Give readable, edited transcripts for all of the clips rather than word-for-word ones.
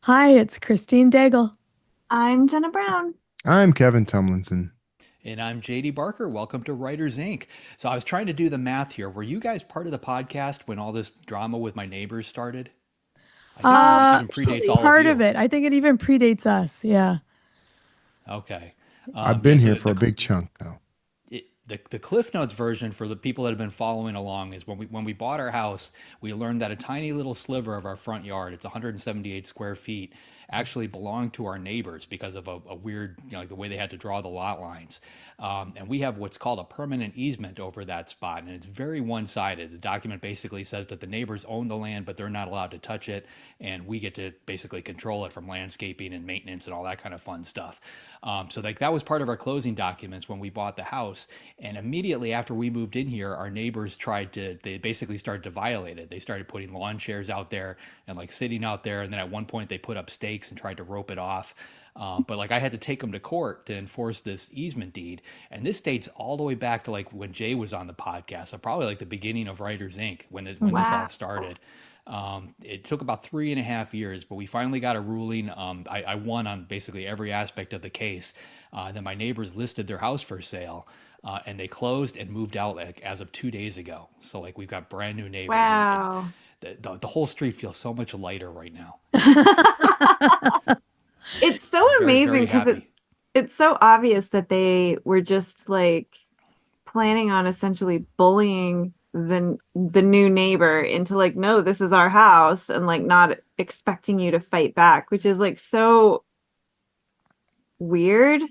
Hi, it's Christine Daigle. I'm Jena Brown. I'm Kevin Tumlinson. And I'm JD Barker. Welcome to Writers Inc. So I was trying to do the math here. Were you guys part of the podcast when all this drama with my neighbors started? I think this Uh, even predates all of Part of you. it. I think it even predates us. Yeah. Okay. I've Yeah, been so here for a big chunk, though. the Cliff Notes version for the people that have been following along is when we bought our house, we learned that a tiny little sliver of our front yard, it's 178 square feet, actually belonged to our neighbors because of a weird, like the way they had to draw the lot lines. And we have what's called a permanent easement over that spot, and it's very one-sided. The document basically says that the neighbors own the land, but they're not allowed to touch it, and we get to basically control it from landscaping and maintenance and all that kind of fun stuff. So like that was part of our closing documents when we bought the house. And immediately after we moved in here, our neighbors they basically started to violate it. They started putting lawn chairs out there and like sitting out there. And then at one point they put up stakes and tried to rope it off. But like I had to take them to court to enforce this easement deed. And this dates all the way back to like when Jay was on the podcast. So probably like the beginning of Writers Inc. when this all Wow. started. It took about 3.5 years, but we finally got a ruling. I won on basically every aspect of the case. Then my neighbors listed their house for sale, and they closed and moved out like as of 2 days ago. So like we've got brand new neighbors. It's Wow. the whole street feels so much lighter right now. It's so I'm very amazing very because happy. it's so obvious that they were just like planning on essentially bullying the new neighbor into like, no, this is our house, and like not expecting you to fight back, which is like so weird.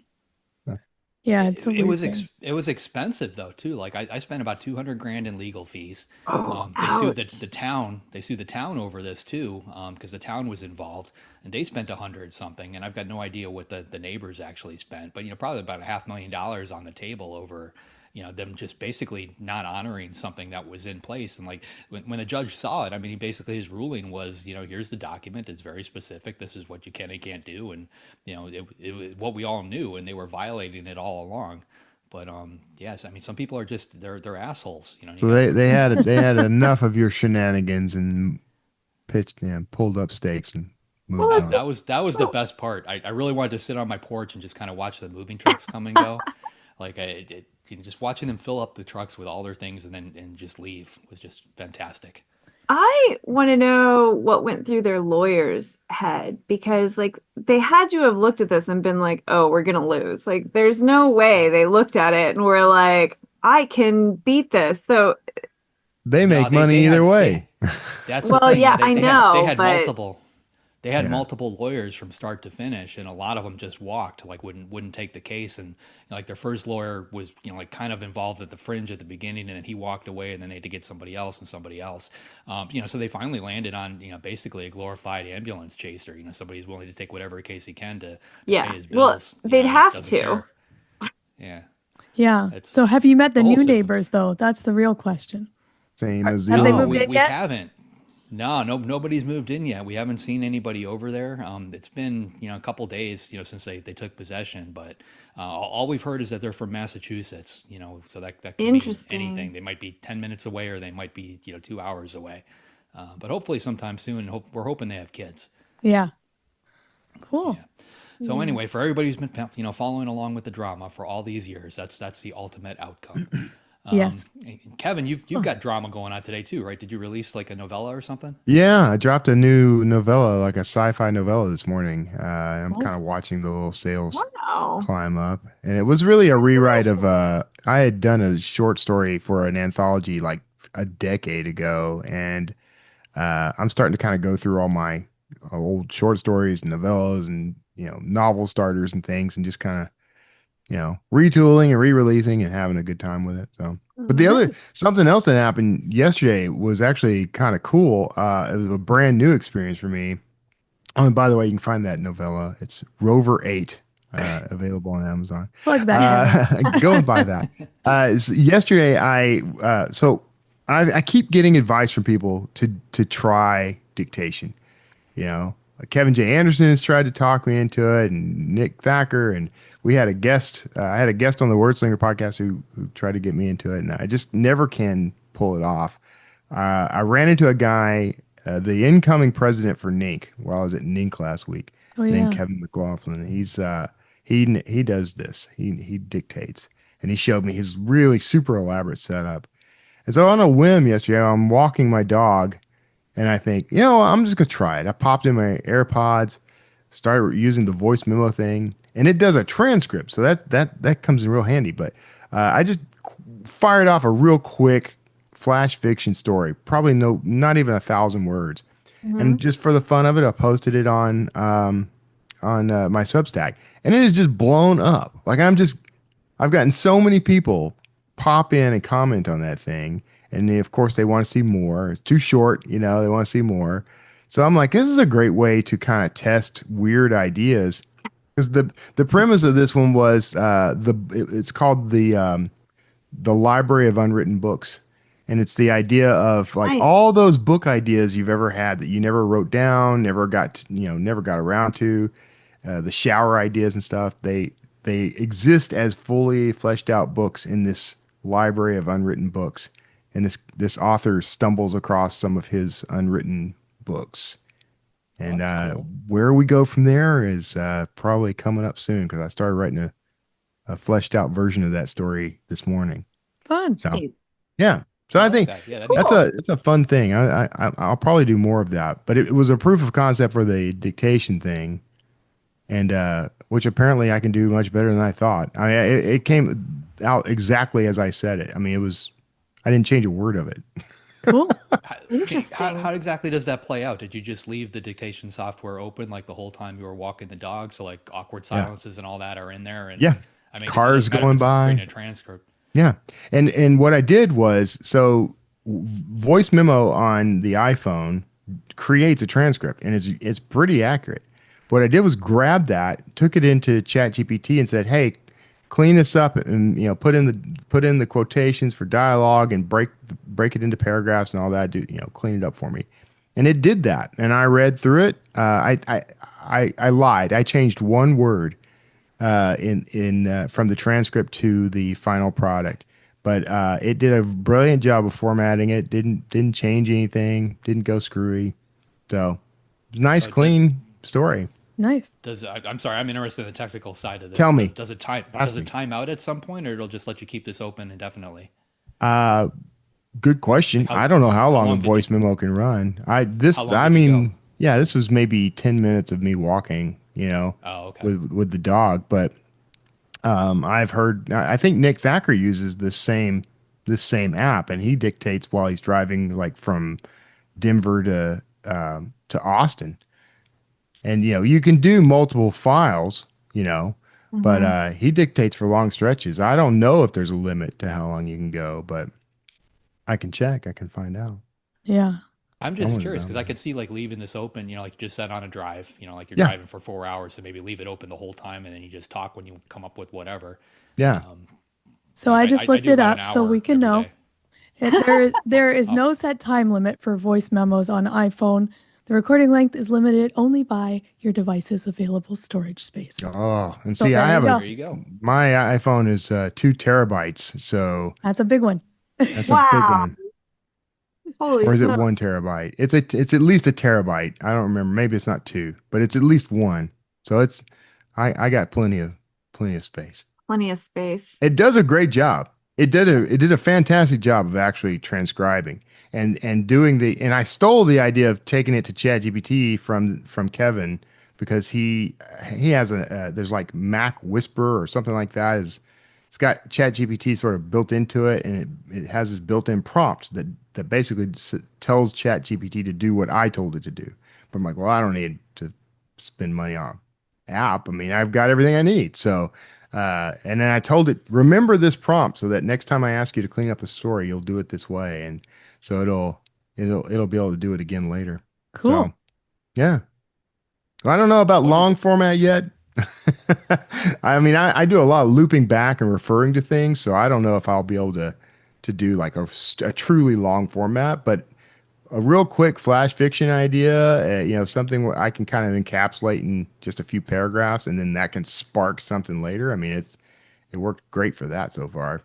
Yeah, it's a It weird was thing. it was expensive though too. Like I spent about 200 grand in legal fees. Oh, They sued ouch. the town. They sued the town over this too, because the town was involved, and they spent 100 something. And I've got no idea what the neighbors actually spent, but probably about $500,000 on the table over them just basically not honoring something that was in place. And like when the judge saw it, I mean, he basically his ruling was, here's the document. It's very specific. This is what you can and can't do, and it was what we all knew, and they were violating it all along. But yes, I mean, some people are just they're assholes. You So got to they had enough of your shenanigans and pitched and pulled up stakes and Well, moved that on. that was the so best part. I really wanted to sit on my porch and just kind of watch the moving trucks come and go. Like just watching them fill up the trucks with all their things and then and just leave was just fantastic. I want to know what went through their lawyer's head because like they had to have looked at this and been like, "Oh, we're gonna lose." Like there's no way they looked at it and were like, "I can beat this." So, They No, make they money either had way. that's the well, thing. yeah, They I they had they know, had but multiple they had Yeah. multiple lawyers from start to finish, and a lot of them just walked, like wouldn't take the case. And like their first lawyer was like kind of involved at the fringe at the beginning, and then he walked away, and then they had to get somebody else and somebody else. So they finally landed on basically a glorified ambulance chaser. Somebody who's willing to take whatever case he can to pay yeah. his Well, bills. they'd And have doesn't to. care. Yeah, Yeah. it's So have you met the the whole new system's. neighbors though? That's the real question. Same as the Have they old No, moved we in ones. we yet? haven't. No, nobody's moved in yet. We haven't seen anybody over there. It's been a couple days since they took possession, but all we've heard is that they're from Massachusetts. So that could mean anything. Interesting. They might be 10 minutes away, or they might be 2 hours away. But hopefully sometime soon. We're hoping they have kids. Yeah. Cool. Yeah. So Yeah. anyway, for everybody who's been following along with the drama for all these years, that's the ultimate outcome. Yes. Kevin, you've Oh, got drama going on today too, right? Did you release like a novella or something? Yeah, I dropped a new novella, like a sci-fi novella this morning. I'm cool. kind of watching the little sales Wow. climb up. And it was really a rewrite of Congratulations. I had done a short story for an anthology like a decade ago, and I'm starting to kind of go through all my old short stories and novellas and novel starters and things, and just kind of retooling and re-releasing and having a good time with it. So, but the other Nice. something else that happened yesterday was actually kind of cool. It was a brand new experience for me. Oh, and by the way, you can find that novella. It's Rover 8, available on Amazon. Plug that heavy. Go and buy that. Yesterday, I keep getting advice from people to try dictation. Kevin J. Anderson has tried to talk me into it, and Nick Thacker, and we had a guest. I had a guest on the Wordslinger podcast who tried to get me into it, and I just never can pull it off. I ran into a guy the incoming president for Nink. While I was at Nink last week, Oh named yeah. Kevin McLaughlin. He does this. He dictates, and he showed me his really super elaborate setup. And so on a whim yesterday, I'm walking my dog, and I think, I'm just gonna try it. I popped in my AirPods, started using the voice memo thing, and it does a transcript, so that comes in real handy. But I just fired off a real quick flash fiction story, probably not even 1,000 words, Mhm. and just for the fun of it, I posted it on my Substack, and it is just blown up. Like I've gotten so many people pop in and comment on that thing, and of course they want to see more. It's too short, they want to see more. So I'm like, this is a great way to kind of test weird ideas, because the premise of this one was it's called the Library of Unwritten Books. And it's the idea of like Nice. all those book ideas you've ever had that you never wrote down, never got around to, the shower ideas and stuff. They exist as fully fleshed out books in this library of unwritten books. And this author stumbles across some of his unwritten books. And That's cool. where we go from there is probably coming up soon, because I started writing a fleshed out version of that story this morning. Fun. So Nice. yeah. So I I like think that. Yeah, that'd be that's cool. a fun thing. I'll probably do more of that. But it was a proof of concept for the dictation thing, and which apparently I can do much better than I thought. I mean, it came out exactly as I said it. I mean, I didn't change a word of it. Cool. Interesting. How exactly does that play out? Did you just leave the dictation software open like the whole time you were walking the dog? So like awkward silences and all that are in there. And Yeah. I mean, Cars it doesn't matter if going it's by. creating a transcript. Yeah. And what I did was, so voice memo on the iPhone creates a transcript, and it's pretty accurate. What I did was grab that, took it into ChatGPT and said, "Hey, clean this up and put in the quotations for dialogue and break it into paragraphs and all that. Clean it up for me." And it did that, and I read through it. I lied. I changed one word in from the transcript to the final product, but it did a brilliant job of formatting it. Didn't change anything. Didn't go screwy. So nice, So clean story. Nice. I'm sorry, I'm interested in the technical side of this. Tell me. Does it Ask me. time out at some point, or it'll just let you keep this open indefinitely? Good question. How- I don't know how long long a did voice memo can run. How long did you go? Yeah, this was maybe 10 minutes of me walking, Oh, okay. with the dog. But I've heard, I think Nick Thackeray uses this same app, and he dictates while he's driving, like from Denver to Austin. And you can do multiple files, but he dictates for long stretches. I don't know if there's a limit to how long you can go, but I can check. I can find out. Yeah. I'm I just wanna curious know. because I could see like leaving this open, like you just said on a drive, like you're Yeah. driving for 4 hours, so maybe leave it open the whole time and then you just talk when you come up with whatever. Yeah. So I just looked do it about up an so hour we can every know. day. There is no set time limit for voice memos on iPhone. The recording length is limited only by your device's available storage space. Oh, and So see, there I you have go. There you go. my iPhone is 2 terabytes, so That's a big one. that's a big Wow. one. Holy Or is it smokes. 1 terabyte? It's at least a terabyte. I don't remember. Maybe it's not 2, but it's at least 1. So I got plenty of space. Plenty of space. It does a great job. It did a fantastic job of actually transcribing and doing and I stole the idea of taking it to ChatGPT from Kevin, because he has there's like Mac Whisper or something like that. It's got ChatGPT sort of built into it, and it has this built-in prompt that basically tells ChatGPT to do what I told it to do. But I'm like, well, I don't need to spend money on app. I mean, I've got everything I need. So, and then I told it, remember this prompt so that next time I ask you to clean up a story, you'll do it this way. And so it'll be able to do it again later. Cool. So, yeah. Well, I don't know about long format yet. I mean, I do a lot of looping back and referring to things, so I don't know if I'll be able to do like a truly long format, but a real quick flash fiction idea, something where I can kind of encapsulate in just a few paragraphs, and then that can spark something later. I mean, it worked great for that so far.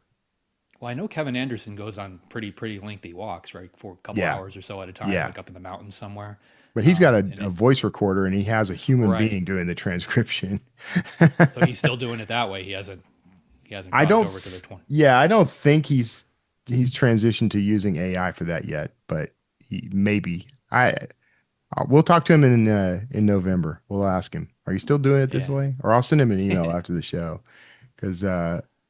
Well, I know Kevin Anderson goes on pretty lengthy walks, right, for a couple Yeah. hours or so at a time, Yeah. like up in the mountains somewhere. But he's got And a voice recorder and he has a human right, being doing the transcription. so he's still doing it that way. He hasn't I crossed don't, over to the 20. yeah, I don't think he's transitioned to using AI for that yet, but he maybe. We'll talk to him in November. We'll ask him, are you still doing it this Yeah. way? Or I'll send him an email after the show. Because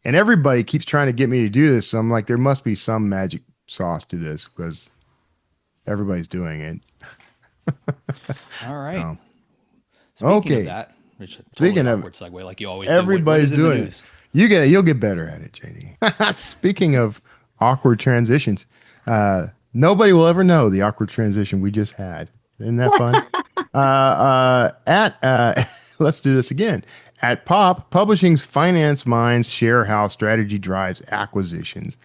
and everybody keeps trying to get me to do this. So I'm like, there must be some magic sauce to this because everybody's doing it. All right. So, Speaking okay. of that, which Speaking totally of- awkward segue, like you always do. Everybody's what is in the doing it. news? You'll get better at it, JD. Speaking of awkward transitions, nobody will ever know the awkward transition we just had. Isn't that fun? Let's do this again. At Pop, Publishing's finance minds share how strategy drives acquisitions.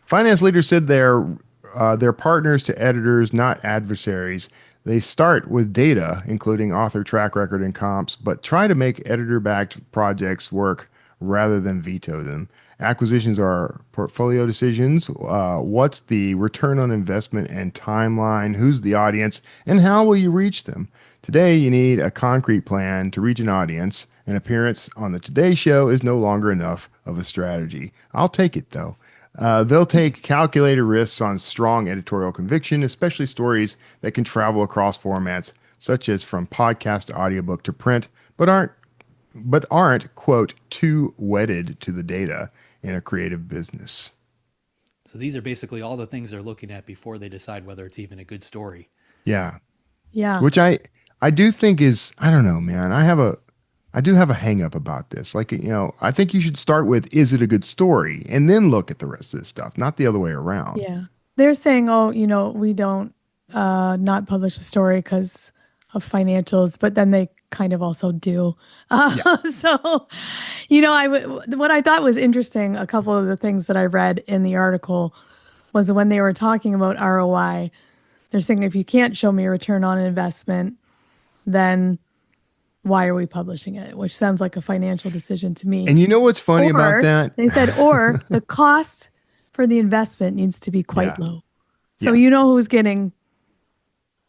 Finance leaders said they're partners to editors, not adversaries. They start with data, including author track record and comps, but try to make editor-backed projects work rather than veto them. Acquisitions are portfolio decisions. What's the return on investment and timeline? Who's the audience? And how will you reach them? Today, you need a concrete plan to reach an audience. An appearance on the Today Show is no longer enough of a strategy. I'll take it, though. They'll take calculated risks on strong editorial conviction, especially stories that can travel across formats, such as from podcast to audiobook to print, but aren't, quote, too wedded to the data in a creative business. So these are basically all the things they're looking at before they decide whether it's even a good story. Yeah. Yeah. Which I do think is, I don't know, man. I do have a hang up about this. Like, I think you should start with, is it a good story? And then look at the rest of this stuff, not the other way around. Yeah. They're saying, oh, we don't not publish a story because of financials, but then they kind of also do. So, what I thought was interesting, a couple of the things that I read in the article was when they were talking about ROI, they're saying if you can't show me a return on investment, then why are we publishing it? Which sounds like a financial decision to me. And you know what's funny Or, about that? They said, or the cost for the investment needs to be quite Yeah. low. So Yeah. who's getting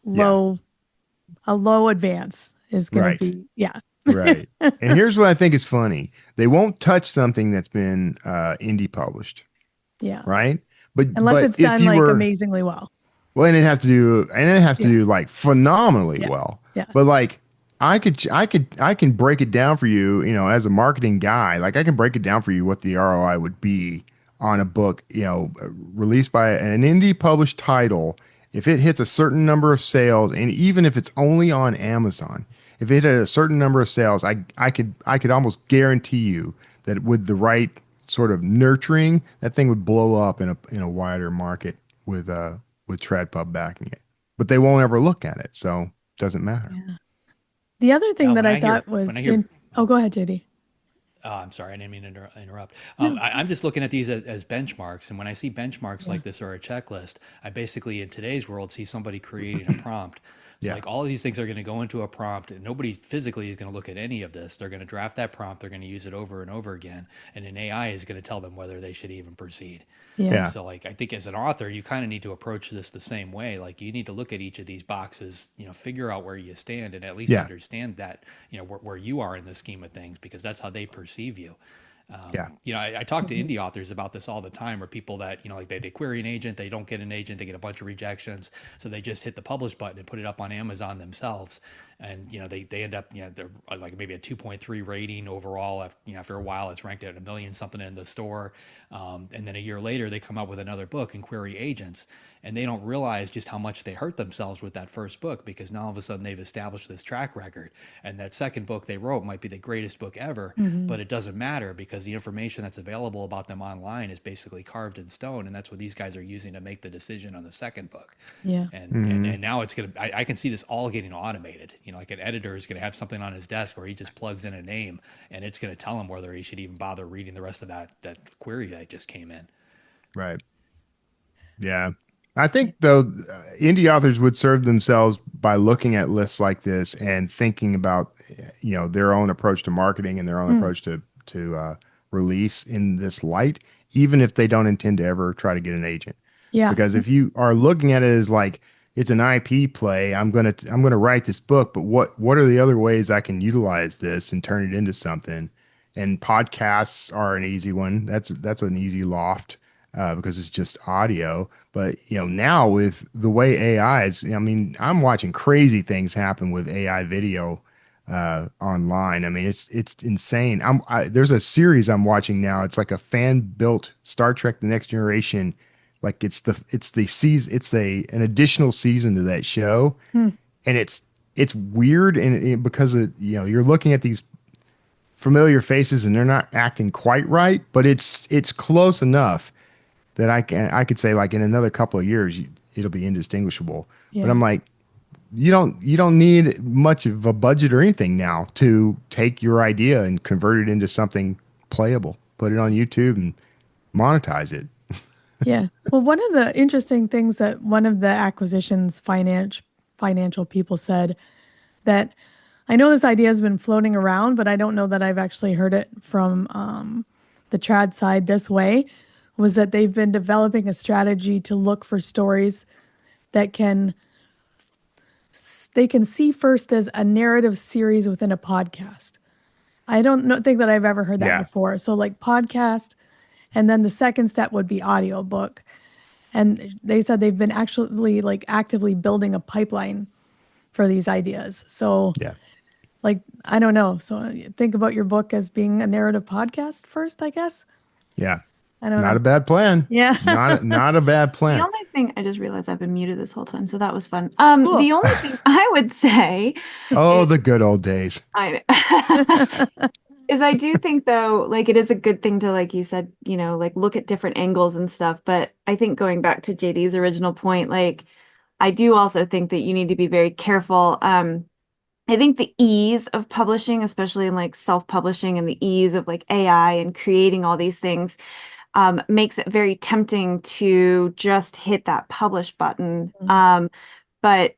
a low advance is going Right. to be, yeah. Right. And here's what I think is funny. They won't touch something that's been indie published, Yeah. right? But Unless it's if done you like were, amazingly well. well, and it has to do like phenomenally Yeah. well. Yeah. But like I can break it down for you, as a marketing guy. Like I can break it down for you what the ROI would be on a book, released by an indie published title. If it hits a certain number of sales, and even if it's only on Amazon, if it had a certain number of sales, I could almost guarantee you that with the right sort of nurturing, that thing would blow up in a wider market with TradPub backing it. But they won't ever look at it, so it doesn't matter. Yeah. The other thing that when I thought was, go ahead, JD. I'm sorry, I didn't mean to interrupt. I'm just looking at these as benchmarks. And when I see benchmarks like this or a checklist, I basically, in today's world, see somebody creating a prompt. So Yeah. like all of these things are going to go into a prompt, and nobody physically is going to look at any of this. They're going to draft that prompt. They're going to use it over and over again. And an AI is going to tell them whether they should even proceed. Yeah. So like, I think as an author, you kind of need to approach this the same way. Like you need to look at each of these boxes, figure out where you stand and at least Yeah. understand that, where you are in the scheme of things, because that's how they perceive you. I talk to indie authors about this all the time, or people that, like they query an agent, they don't get an agent, they get a bunch of rejections. So they just hit the publish button and put it up on Amazon themselves. And, they end up, they're like maybe a 2.3 rating overall. After a while, it's ranked at 1 million something in the store. And then a year later, they come out with another book and query agents. And they don't realize just how much they hurt themselves with that first book, because now all of a sudden they've established this track record. And that second book they wrote might be the greatest book ever, but it doesn't matter because the information that's available about them online is basically carved in stone. And that's what these guys are using to make the decision on the second book. Yeah. And now it's going to, I can see this all getting automated. Like an editor is going to have something on his desk where he just plugs in a name and it's going to tell him whether he should even bother reading the rest of that query that just came in. Right. Yeah. I think, though, indie authors would serve themselves by looking at lists like this and thinking about, their own approach to marketing and their own approach to release in this light. even if they don't intend to ever try to get an agent. Yeah. Because if you are looking at it as like it's an IP play, I'm gonna write this book, but what are the other ways I can utilize this and turn it into something? And podcasts are an easy one. That's an easy loft because it's just audio. But now with the way AI is, I mean, I'm watching crazy things happen with AI video online. I mean, it's insane. There's a series I'm watching now. It's like a fan built Star Trek: The Next Generation. Like it's the season. It's an additional season to that show, and it's weird and because you're looking at these familiar faces and they're not acting quite right, but it's close enough that I could say like in another couple of years it'll be indistinguishable. Yeah. But I'm like, you don't need much of a budget or anything now to take your idea and convert it into something playable. Put it on YouTube and monetize it. Yeah. Well, one of the interesting things that one of the acquisitions financial people said that I know this idea has been floating around, but I don't know that I've actually heard it from the trad side this way, was that they've been developing a strategy to look for stories that they can see first as a narrative series within a podcast. I don't think that I've ever heard that before. So like podcast, and then the second step would be audiobook. And they said they've been actually like actively building a pipeline for these ideas. So like, I don't know. So think about your book as being a narrative podcast first, I guess. Yeah. I don't know. Not a bad plan. Yeah. Not a bad plan. The only thing, I just realized I've been muted this whole time, so that was fun. Cool. The only thing I would say the good old days. Is I do think though, like it is a good thing to, like you said, like look at different angles and stuff. But I think going back to JD's original point, like I do also think that you need to be very careful. I think the ease of publishing, especially in like self-publishing and the ease of like AI and creating all these things, makes it very tempting to just hit that publish button. But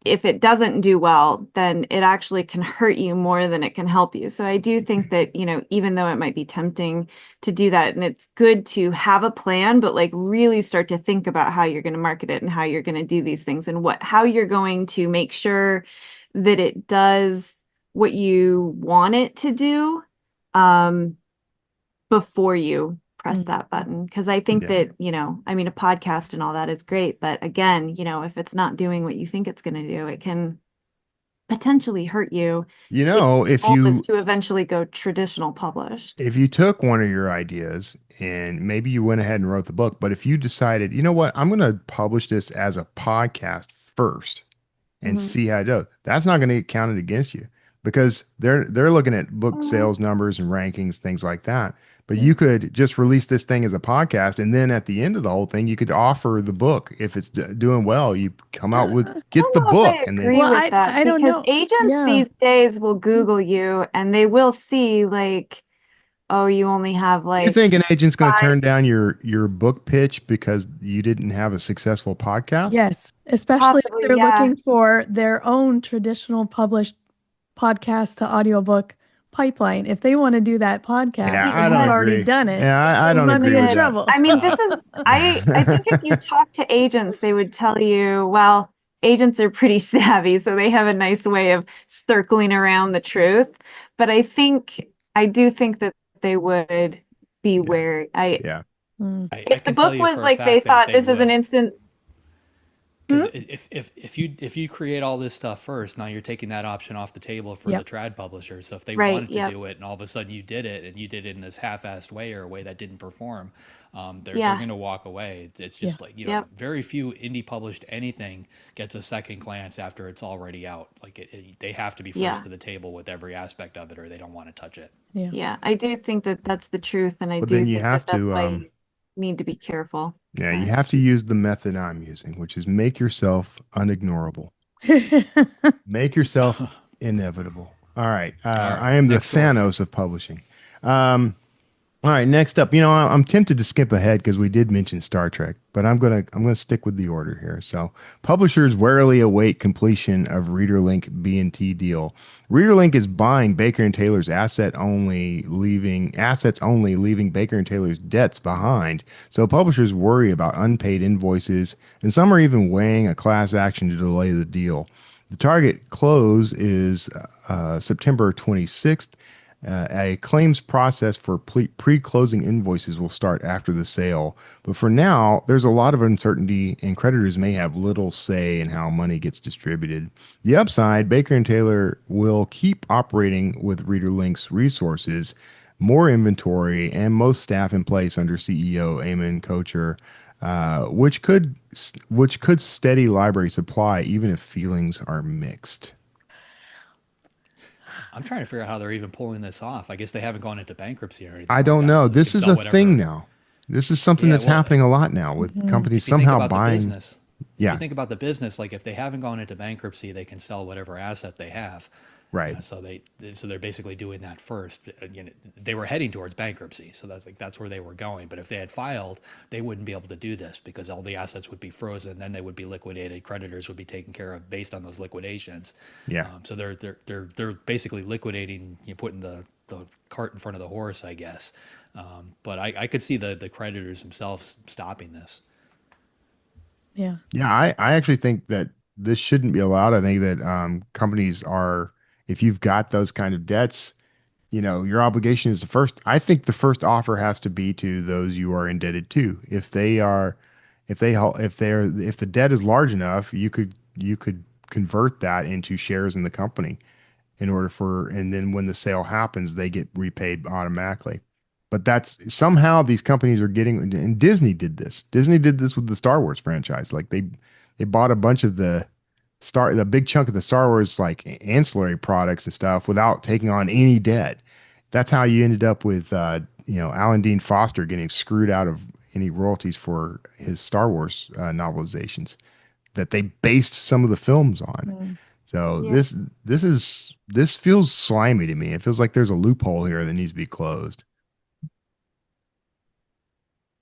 if it doesn't do well, then it actually can hurt you more than it can help you. So I do think that, even though it might be tempting to do that, and it's good to have a plan, but like really start to think about how you're going to market it and how you're going to do these things and how you're going to make sure that it does what you want it to do, before you press that button. Because I think that, I mean, a podcast and all that is great. But again, if it's not doing what you think it's going to do, it can potentially hurt you. If you to eventually go traditional published. If you took one of your ideas and maybe you went ahead and wrote the book, but if you decided, you know what, I'm going to publish this as a podcast first and see how it does, that's not going to get counted against you because they're looking at book sales numbers and rankings, things like that. But you could just release this thing as a podcast, and then at the end of the whole thing, you could offer the book. If it's doing well, you come out with get the book. I agree with that. I don't know. Agents these days will Google you, and they will see like, oh, you only have like. You think an agent's going to turn down your book pitch because you didn't have a successful podcast? Yes, especially if they're looking for their own traditional published podcast to audiobook pipeline. If they want to do that podcast, I've already done it. Yeah, I don't agree with that. I mean, this is I think if you talk to agents, they would tell you, well, agents are pretty savvy, so they have a nice way of circling around the truth. But I do think that they would be wary. If the book was like they thought this is an instant. If you create all this stuff first, now you're taking that option off the table for the trad publisher. So if they wanted to do it and all of a sudden you did it and you did it in this half-assed way or a way that didn't perform, they're going to walk away. It's just like, very few indie published anything gets a second glance after it's already out. Like they have to be first to the table with every aspect of it or they don't want to touch it. Yeah, I do think that that's the truth. And I do then think that's why you need to be careful. Yeah, you have to use the method I'm using, which is make yourself unignorable. Make yourself inevitable. All right. I am the Thanos of publishing. All right, next up, you know, I'm tempted to skip ahead because we did mention Star Trek, but I'm gonna stick with the order here. So, publishers warily await completion of ReaderLink B&T deal. ReaderLink is buying Baker and Taylor's assets only, leaving Baker and Taylor's debts behind. So, publishers worry about unpaid invoices, and some are even weighing a class action to delay the deal. The target close is September 26th. A claims process for pre-closing invoices will start after the sale. But for now, there's a lot of uncertainty, and creditors may have little say in how money gets distributed. The upside, Baker and Taylor will keep operating with ReaderLink's resources, more inventory, and most staff in place under CEO Eamon Kocher, which could steady library supply even if feelings are mixed. I'm trying to figure out how they're even pulling this off. I guess they haven't gone into bankruptcy or anything. I like don't that, know. so they This can is sell a whatever. thing now. This is something Yeah, that's well, happening a lot now with companies If you think somehow about the buying. business, if Yeah, you think about the business, like if they haven't gone into bankruptcy, they can sell whatever asset they have. right. So they're basically doing that first. You know, they were heading towards bankruptcy, so that's where they were going. But if they had filed, they wouldn't be able to do this because all the assets would be frozen. Then they would be liquidated. Creditors would be taken care of based on those liquidations. Yeah. So they're basically liquidating. You putting the cart in front of the horse, I guess. But I could see the creditors themselves stopping this. Yeah. Yeah, I actually think that this shouldn't be allowed. I think that companies are, if you've got those kind of debts, you know, your obligation is I think the first offer has to be to those you are indebted to. If the debt is large enough, you could convert that into shares in the company and then when the sale happens, they get repaid automatically. But that's somehow these companies are getting, and Disney did this. Disney did this with the Star Wars franchise. Like they bought a bunch of the big chunk of the Star Wars like ancillary products and stuff without taking on any debt. That's how you ended up with Alan Dean Foster getting screwed out of any royalties for his Star Wars novelizations that they based some of the films on. So Yeah. this feels slimy to me. It feels like there's a loophole here that needs to be closed.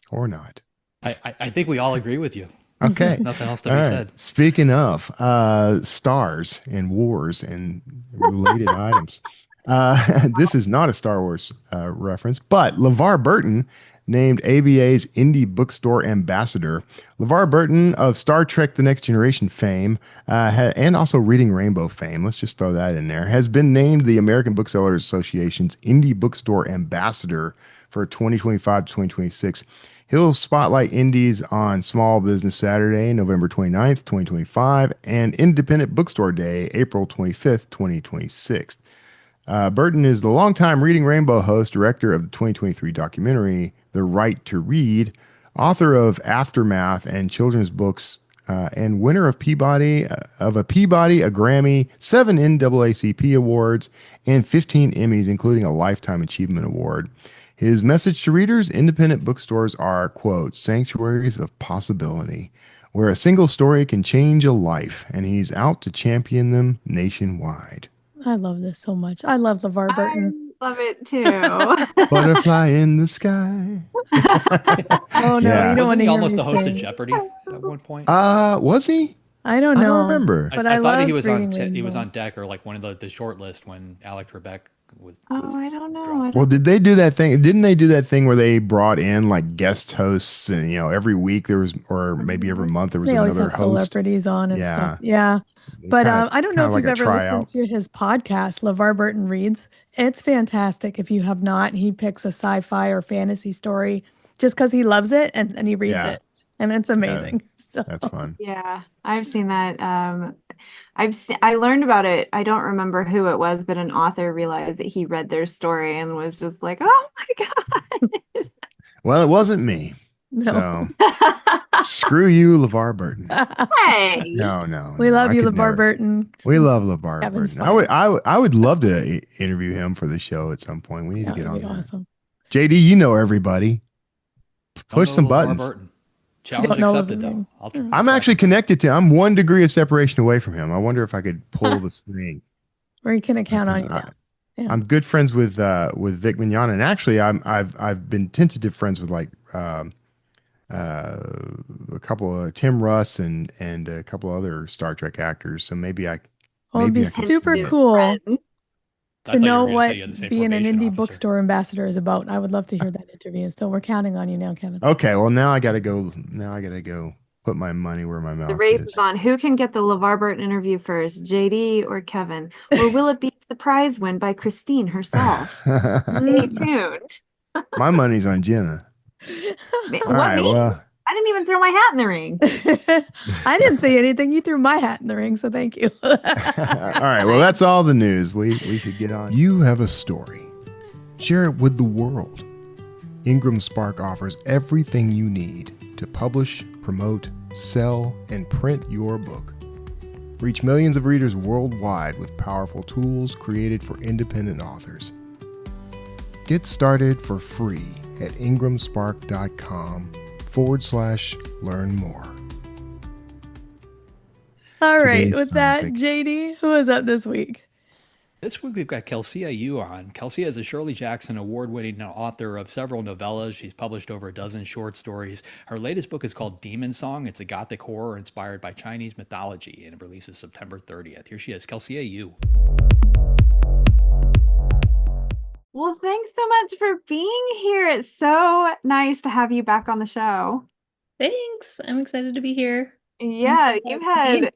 Or not. I think we all agree with you. Okay. Nothing else to All be right. said. Speaking of stars and wars and related items, this is not a Star Wars reference, but LeVar Burton named ABA's Indie Bookstore Ambassador. LeVar Burton of Star Trek The Next Generation fame and also Reading Rainbow fame, let's just throw that in there, has been named the American Booksellers Association's Indie Bookstore Ambassador for 2025 to 2026. He'll spotlight indies on Small Business Saturday, November 29th, 2025, and Independent Bookstore Day, April 25th, 2026. Burton is the longtime Reading Rainbow host, director of the 2023 documentary, The Right to Read, author of Aftermath and children's books, and winner of a Peabody, a Grammy, 7 NAACP awards, and 15 Emmys, including a Lifetime Achievement Award. His message to readers: independent bookstores are, quote, sanctuaries of possibility, where a single story can change a life, and he's out to champion them nationwide. I love this so much. I love LeVar Burton. I love it too. Butterfly in the sky. Oh no, Yeah. you don't want Wasn't to he hear almost me a host sing. of Jeopardy at one point? Was he? I don't I know. don't remember. But I I thought he loved was Reading he was Rainbow. on deck or like one of the short list when Alec Trebek was I don't know. dropped. Well, did they do that thing? Didn't they do that thing where they brought in like guest hosts and, every week there was, or maybe every month there was They always another have host? celebrities on and Yeah. stuff. Yeah. But Kinda- I don't know kinda if like you've a ever tryout. listened to his podcast, LeVar Burton Reads. It's fantastic. If you have not, he picks a sci-fi or fantasy story just because he loves it and he reads Yeah. it. And it's amazing. So That's fun. Yeah, I've seen that. I learned about it. I don't remember who it was, but an author realized that he read their story and was just like, "Oh my God." Well, it wasn't me. no. So screw you, LeVar Burton. Hey. No. We love I you, could LeVar never. Burton. We love LeVar Kevin's Burton. I would love to interview him for the show at some point. We need Yeah, to get that'd on be that. awesome. JD, you know everybody. Push Don't some know LeVar buttons. Burton. Challenge Don't know accepted, the name. though. I'll try. I'm actually connected to. I'm 1 degree of separation away from him. I wonder if I could pull the strings. Or he can count on you. I- Yeah. I'm good friends with Vic Mignogna, and actually I've been tentative friends with like a couple of Tim Russ and a couple other Star Trek actors. So Well, it'd be I can super submit. cool Friend. to I thought you know were going to say what you had the same being an probation indie officer. bookstore ambassador is about. I would love to hear that interview. So we're counting on you now, Kevin. Okay, well now I gotta go. Now I gotta go put my money where my The mouth race is. is on. Who can get the LeVar Burton interview first, JD or Kevin? Or will it be a surprise win by Christine herself? Stay tuned. My money's on Jenna. All What, right, me? well, I didn't even throw my hat in the ring. I didn't say anything. You threw my hat in the ring, so thank you. all right, well, that's all the news. We should get on. You have a story. Share it with the world. Ingram Spark offers everything you need to publish, promote, sell, and print your book. Reach millions of readers worldwide with powerful tools created for independent authors. Get started for free at ingramspark.com/learn more. All right. Today's With that, topic. JD, who is up this week? This week we've got Kelsea Yu on. Kelsea is a Shirley Jackson Award-winning author of several novellas. She's published over a dozen short stories. Her latest book is called Demon Song. It's a gothic horror inspired by Chinese mythology, and it releases September 30th. Here she is, Kelsea Yu. Well, thanks so much for being here. It's so nice to have you back on the show. Thanks. I'm excited to be here. Yeah, Thanks for you've having me.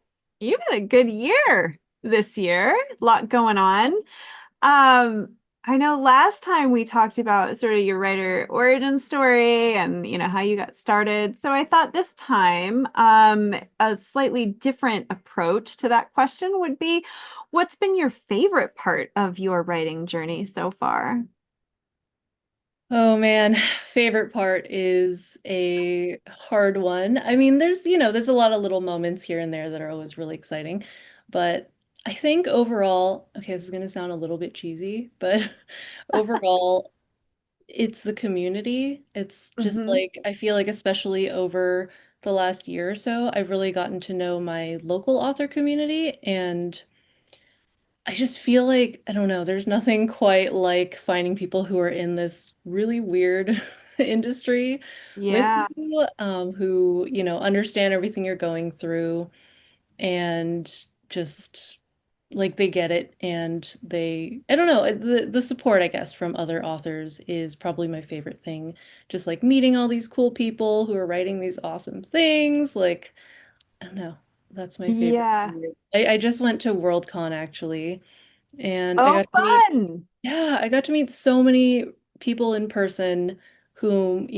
had a good year this year. A lot going on. I know last time we talked about sort of your writer origin story and how you got started. So I thought this time a slightly different approach to that question would be, what's been your favorite part of your writing journey so far? Oh man, favorite part is a hard one. I mean, there's a lot of little moments here and there that are always really exciting, but I think overall, okay, this is going to sound a little bit cheesy, but overall, it's the community. It's just Mhm. like I feel like especially over the last year or so, I've really gotten to know my local author community, and I just feel like, I don't know, there's nothing quite like finding people who are in this really weird industry with Yeah. you, who, understand everything you're going through and just like they get it, and I don't know, the support, I guess, from other authors is probably my favorite thing. Just like meeting all these cool people who are writing these awesome things, like, I don't know. That's my favorite Yeah. part. I just went to Worldcon actually, and Oh, fun. I got to meet so many people in person whom,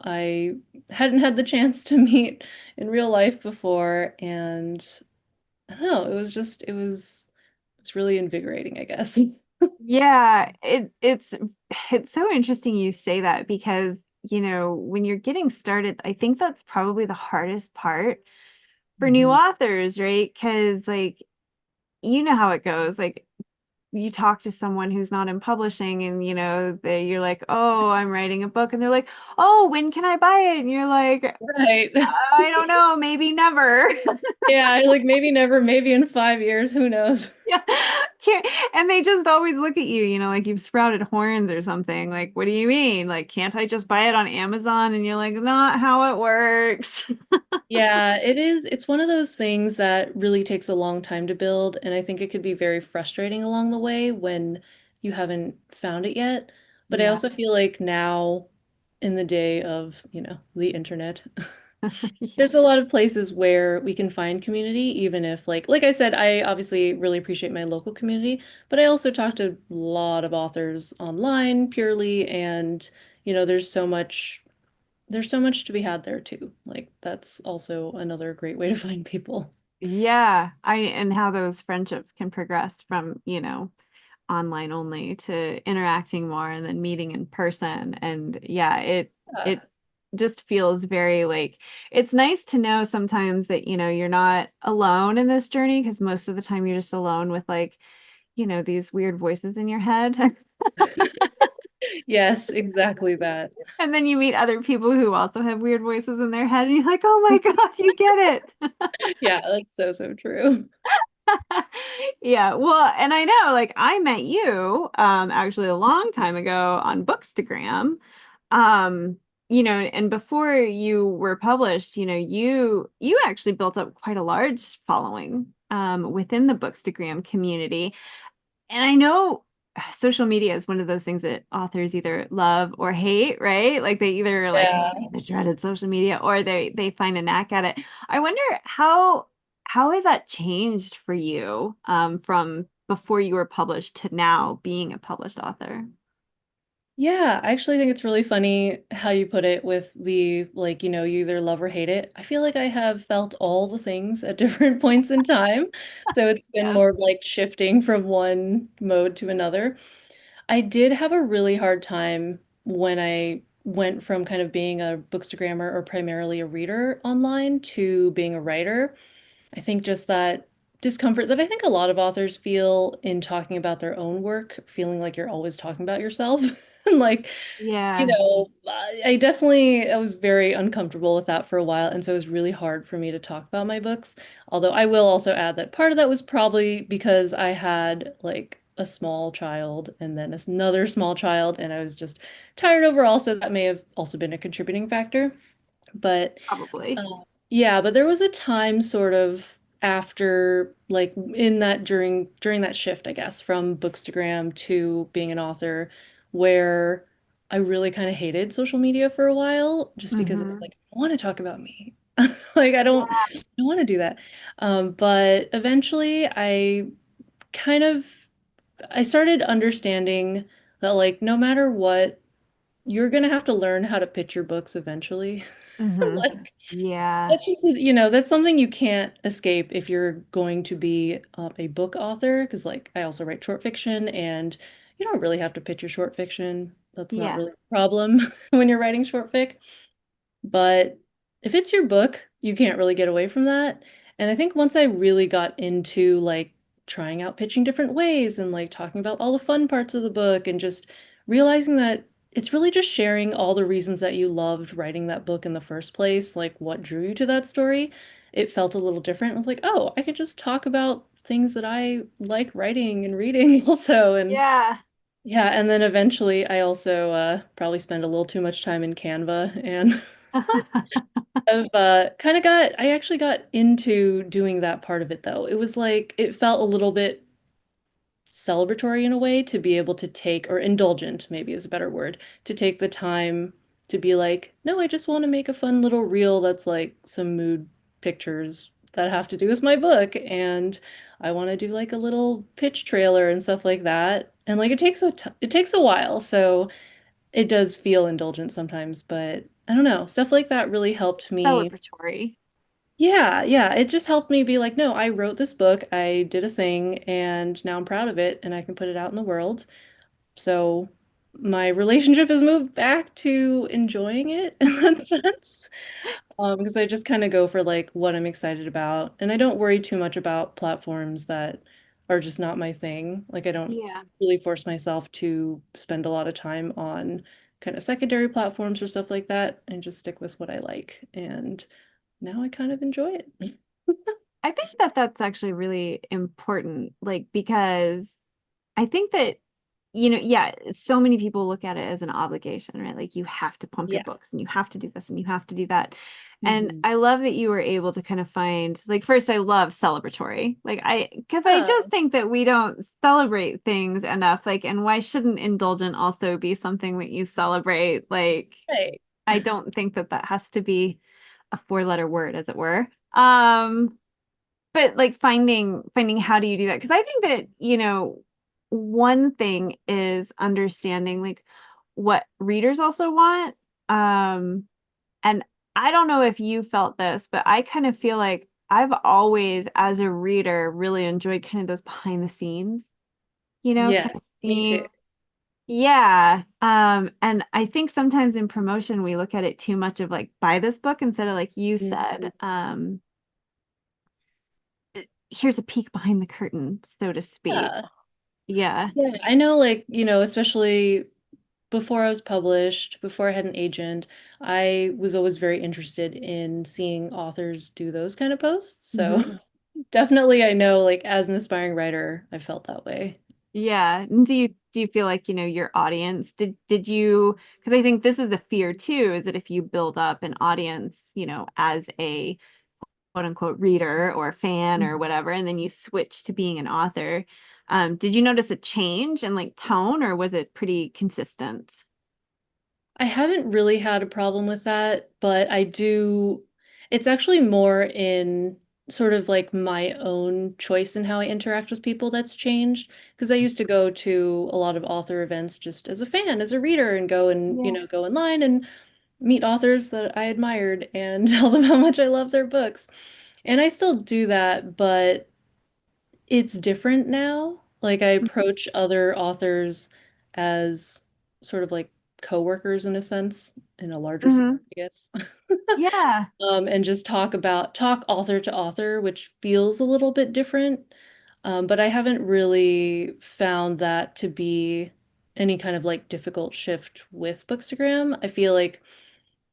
I hadn't had the chance to meet in real life before. And I don't know, it's really invigorating, I guess. Yeah, it's so interesting you say that because, when you're getting started, I think that's probably the hardest part for new Mhm. authors, right? Because like, you know how it goes. Like you talk to someone who's not in publishing and you're like, oh, I'm writing a book, and they're like, oh, when can I buy it? And you're like, Right. I don't know, maybe never. Yeah, like maybe never, maybe in 5 years, who knows? Yeah. And they just always look at you, like you've sprouted horns or something. Like, what do you mean? Like, can't I just buy it on Amazon? And you're like, not how it works. Yeah, it is. It's one of those things that really takes a long time to build, and I think it could be very frustrating along the way when you haven't found it yet. But I Yeah. also feel like now, in the day of, the internet, Yeah. there's a lot of places where we can find community, even if like I said, I obviously really appreciate my local community, but I also talk to a lot of authors online purely, and there's so much to be had there too. Like that's also another great way to find people. Yeah. And how those friendships can progress from, online only to interacting more and then meeting in person. And yeah, Yeah. it just feels very like it's nice to know sometimes that, you're not alone in this journey because most of the time you're just alone with like, these weird voices in your head. Yes, exactly that. And then you meet other people who also have weird voices in their head, and you're like, oh my God, you get it. Yeah, that's so true. Yeah, well, and I know, like, I met you actually a long time ago on Bookstagram. Um, and before you were published, you actually built up quite a large following within the Bookstagram community. And I know social media is one of those things that authors either love or hate, right? Like they either like Yeah. the dreaded social media or they find a knack at it. I wonder how has that changed for you from before you were published to now being a published author? Yeah, I actually think it's really funny how you put it with the like, you either love or hate it. I feel like I have felt all the things at different points in time. So it's been Yeah. more of like shifting from one mode to another. I did have a really hard time when I went from kind of being a bookstagrammer or primarily a reader online to being a writer. I think just that discomfort that I think a lot of authors feel in talking about their own work, feeling like you're always talking about yourself. And like, Yeah. I was very uncomfortable with that for a while. And so it was really hard for me to talk about my books. Although I will also add that part of that was probably because I had like a small child and then another small child, and I was just tired overall. So that may have also been a contributing factor. But Probably. yeah, but there was a time sort of after like in that during that shift, I guess, from Bookstagram to being an author where I really kind of hated social media for a while just because it was Hmm. like, I want to talk about me. Like I don't want to do that. But eventually kind of I started understanding that like no matter what, you're gonna have to learn how to pitch your books eventually. Hmm. Like Yeah. that's just, that's something you can't escape if you're going to be a book author. Because, like, I also write short fiction, and you don't really have to pitch your short fiction. That's not Yeah. really a problem when you're writing short fic. But if it's your book, you can't really get away from that. And I think once I really got into like trying out pitching different ways and like talking about all the fun parts of the book and just realizing that it's really just sharing all the reasons that you loved writing that book in the first place, like what drew you to that story, it felt a little different. I was like, oh, I could just talk about things that I like writing and reading also. And Yeah. yeah, and then eventually I also probably spend a little too much time in Canva and I've I actually got into doing that part of it though. It was like it felt a little bit celebratory in a way to be able to take, or indulgent maybe is a better word, to take the time to be like, no, I just want to make a fun little reel that's like some mood pictures that have to do with my book, and I want to do like a little pitch trailer and stuff like that. And like it takes a while, so it does feel indulgent sometimes, but I don't know. Stuff like that really helped me. Celebratory. Yeah, yeah. It just helped me be like, no, I wrote this book, I did a thing, and now I'm proud of it, and I can put it out in the world. So my relationship has moved back to enjoying it in that sense. Because I just kind of go for like what I'm excited about, and I don't worry too much about platforms that are just not my thing. Like I don't Yeah. really force myself to spend a lot of time on kind of secondary platforms or stuff like that, and just stick with what I like. And now I kind of enjoy it. I think that that's actually really important, like, because I think that, yeah, so many people look at it as an obligation, right? Like, you have to pump your Yeah. books and you have to do this and you have to do that. And Mhm. I love that you were able to kind of find, like, first, I love celebratory. Because I just Oh, think that we don't celebrate things enough. Like, and why shouldn't indulgent also be something that you celebrate? Like, right. I don't think that that has to be a four-letter word, as it were. Um, but like finding how do you do that? Because I think that, one thing is understanding like what readers also want. And I don't know if you felt this, but I kind of feel like I've always, as a reader, really enjoyed kind of those behind the scenes, kind of Yes, me too. seeing. Yeah. And I think sometimes in promotion we look at it too much of like buy this book instead of like you Mhm. said, here's a peek behind the curtain, so to speak. Yeah. Yeah. Yeah, I know, like, especially before I was published, before I had an agent, I was always very interested in seeing authors do those kind of posts. So Hmm. definitely I know like as an aspiring writer, I felt that way. Yeah. And do you feel like, your audience, did you, because I think this is a fear too, is that if you build up an audience, as a quote unquote reader or fan or whatever, and then you switch to being an author, did you notice a change in like tone, or was it pretty consistent? I haven't really had a problem with that, but I do, it's actually more in sort of like my own choice in how I interact with people that's changed. Because I used to go to a lot of author events just as a fan, as a reader, and go and, Yeah. go in line and meet authors that I admired and tell them how much I love their books. And I still do that, but it's different now. Like I approach other authors as sort of like coworkers in a sense, in a larger sense, Hmm. I guess. Yeah. And just talk author to author, which feels a little bit different. But I haven't really found that to be any kind of like difficult shift with Bookstagram. I feel like,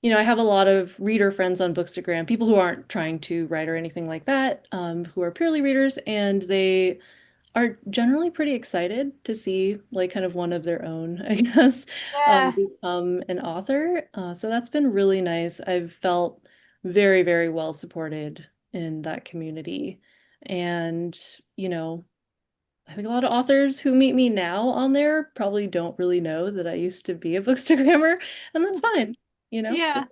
I have a lot of reader friends on Bookstagram, people who aren't trying to write or anything like that, who are purely readers, and they are generally pretty excited to see like kind of one of their own, I guess, Yeah. become an author. So that's been really nice. I've felt very, very well supported in that community. And, you know, I think a lot of authors who meet me now on there probably don't really know that I used to be a bookstagrammer, and that's fine, you know? Yeah.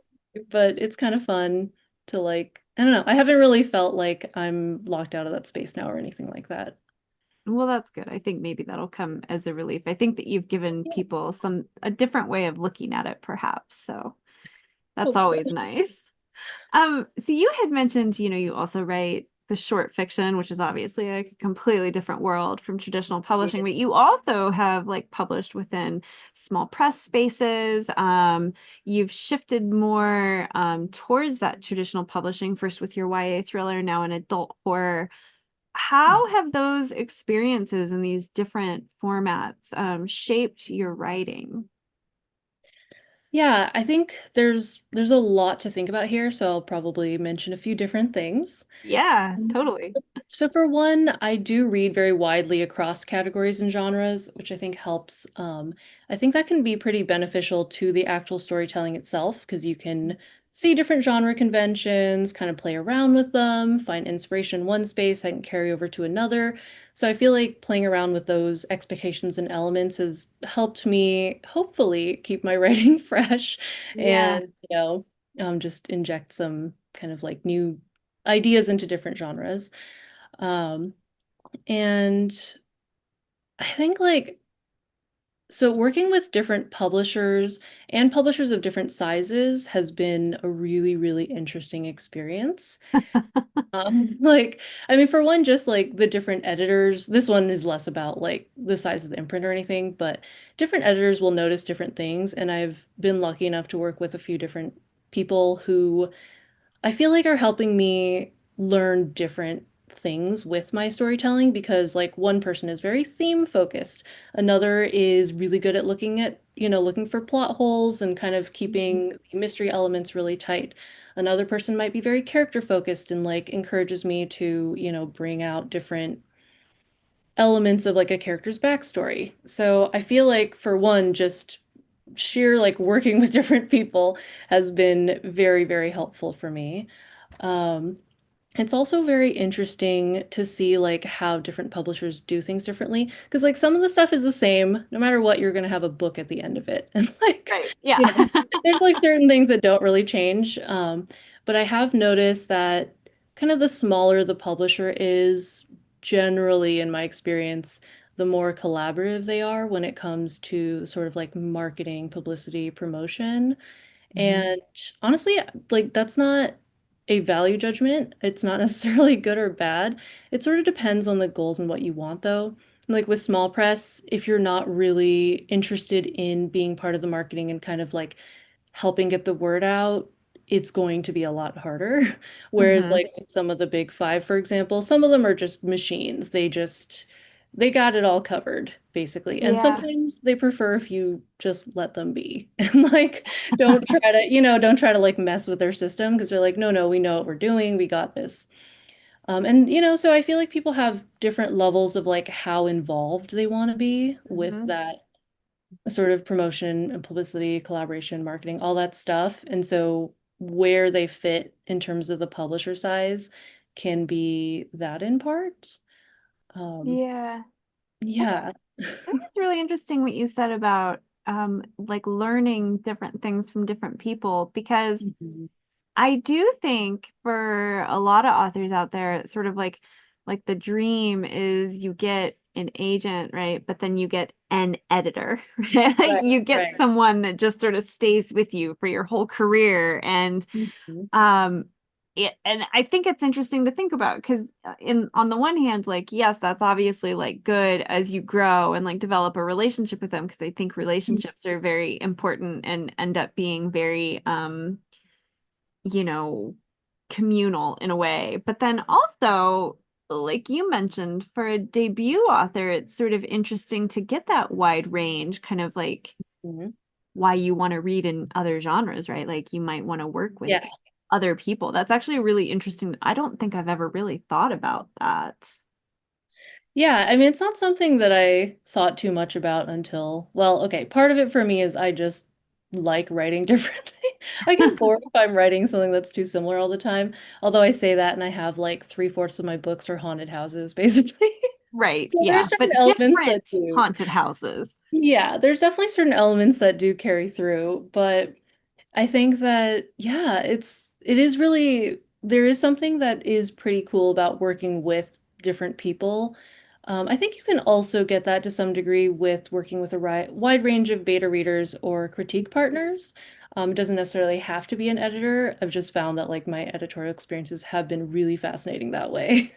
But it's kind of fun to like, I don't know. I haven't really felt like I'm locked out of that space now or anything like that. Well, that's good. I think maybe that'll come as a relief. I think that you've given Yeah, people a different way of looking at it, perhaps. So that's hope so. always nice. So you had mentioned, you also write the short fiction, which is obviously like a completely different world from traditional publishing, but you also have like published within small press spaces. You've shifted more towards that traditional publishing, first with your YA thriller, now an adult horror. How have those experiences in these different formats shaped your writing? Yeah, I think there's a lot to think about here, so I'll probably mention a few different things. Yeah, totally. So for one, I do read very widely across categories and genres, which I think helps. I think that can be pretty beneficial to the actual storytelling itself because you can see different genre conventions, kind of play around with them, find inspiration in one space that can carry over to another. So I feel like playing around with those expectations and elements has helped me hopefully keep my writing fresh Yeah. and, just inject some kind of like new ideas into different genres. Um, and I think like so working with different publishers and publishers of different sizes has been a really, really interesting experience. Like, I mean, for one, just like the different editors, this one is less about like the size of the imprint or anything, but different editors will notice different things. And I've been lucky enough to work with a few different people who I feel like are helping me learn different things with my storytelling because like one person is very theme focused. Another is really good at looking for plot holes and kind of keeping mystery elements really tight. Another person might be very character focused and like encourages me to, bring out different elements of like a character's backstory. So I feel like for one, just sheer like working with different people has been very, very helpful for me. Um, it's also very interesting to see like how different publishers do things differently because like some of the stuff is the same no matter what, you're going to have a book at the end of it. And like, Right. Yeah. there's like certain things that don't really change. But I have noticed that kind of the smaller the publisher is, generally in my experience, the more collaborative they are when it comes to sort of like marketing, publicity, promotion. Mhm. And honestly, like that's not a value judgment. It's not necessarily good or bad. It sort of depends on the goals and what you want, though. Like with small press, if you're not really interested in being part of the marketing and kind of like helping get the word out, it's going to be a lot harder. Whereas Mhm. like with some of the big five, for example, some of them are just machines. They got it all covered, basically. And Yeah. sometimes they prefer if you just let them be and like don't try to like mess with their system because they're like, no, no, we know what we're doing. We got this. And so I feel like people have different levels of like how involved they want to be with Mhm. that sort of promotion and publicity, collaboration, marketing, all that stuff. And so where they fit in terms of the publisher size can be that in part. Um, Yeah. yeah. I think it's really interesting what you said about like learning different things from different people, because Mhm. I do think for a lot of authors out there, it's sort of like the dream is you get an agent, right? But then you get an editor, right? Like Right, you get right. someone that just sort of stays with you for your whole career. And Mhm. um and I think it's interesting to think about, because in on the one hand, like yes, that's obviously like good as you grow and like develop a relationship with them, because I think relationships are very important and end up being very you know, communal in a way. But then also, like you mentioned, for a debut author, it's sort of interesting to get that wide range, kind of like Mhm. why you want to read in other genres, right? Like you might want to work with Yeah. other people. That's actually really interesting. I don't think I've ever really thought about that. Yeah, I mean, it's not something that I thought too much about until, well, okay, part of it for me is I just like writing differently. I get bored if I'm writing something that's too similar all the time. Although I say that and I have like three-fourths of my books are haunted houses, basically. Right. So Yeah. there's certain But elements that different do. haunted houses. Yeah, there's definitely certain elements that do carry through, but I think that yeah, it is really there is something that is pretty cool about working with different people. I think you can also get that to some degree with working with a wide range of beta readers or critique partners. It doesn't necessarily have to be an editor. I've just found that like my editorial experiences have been really fascinating that way.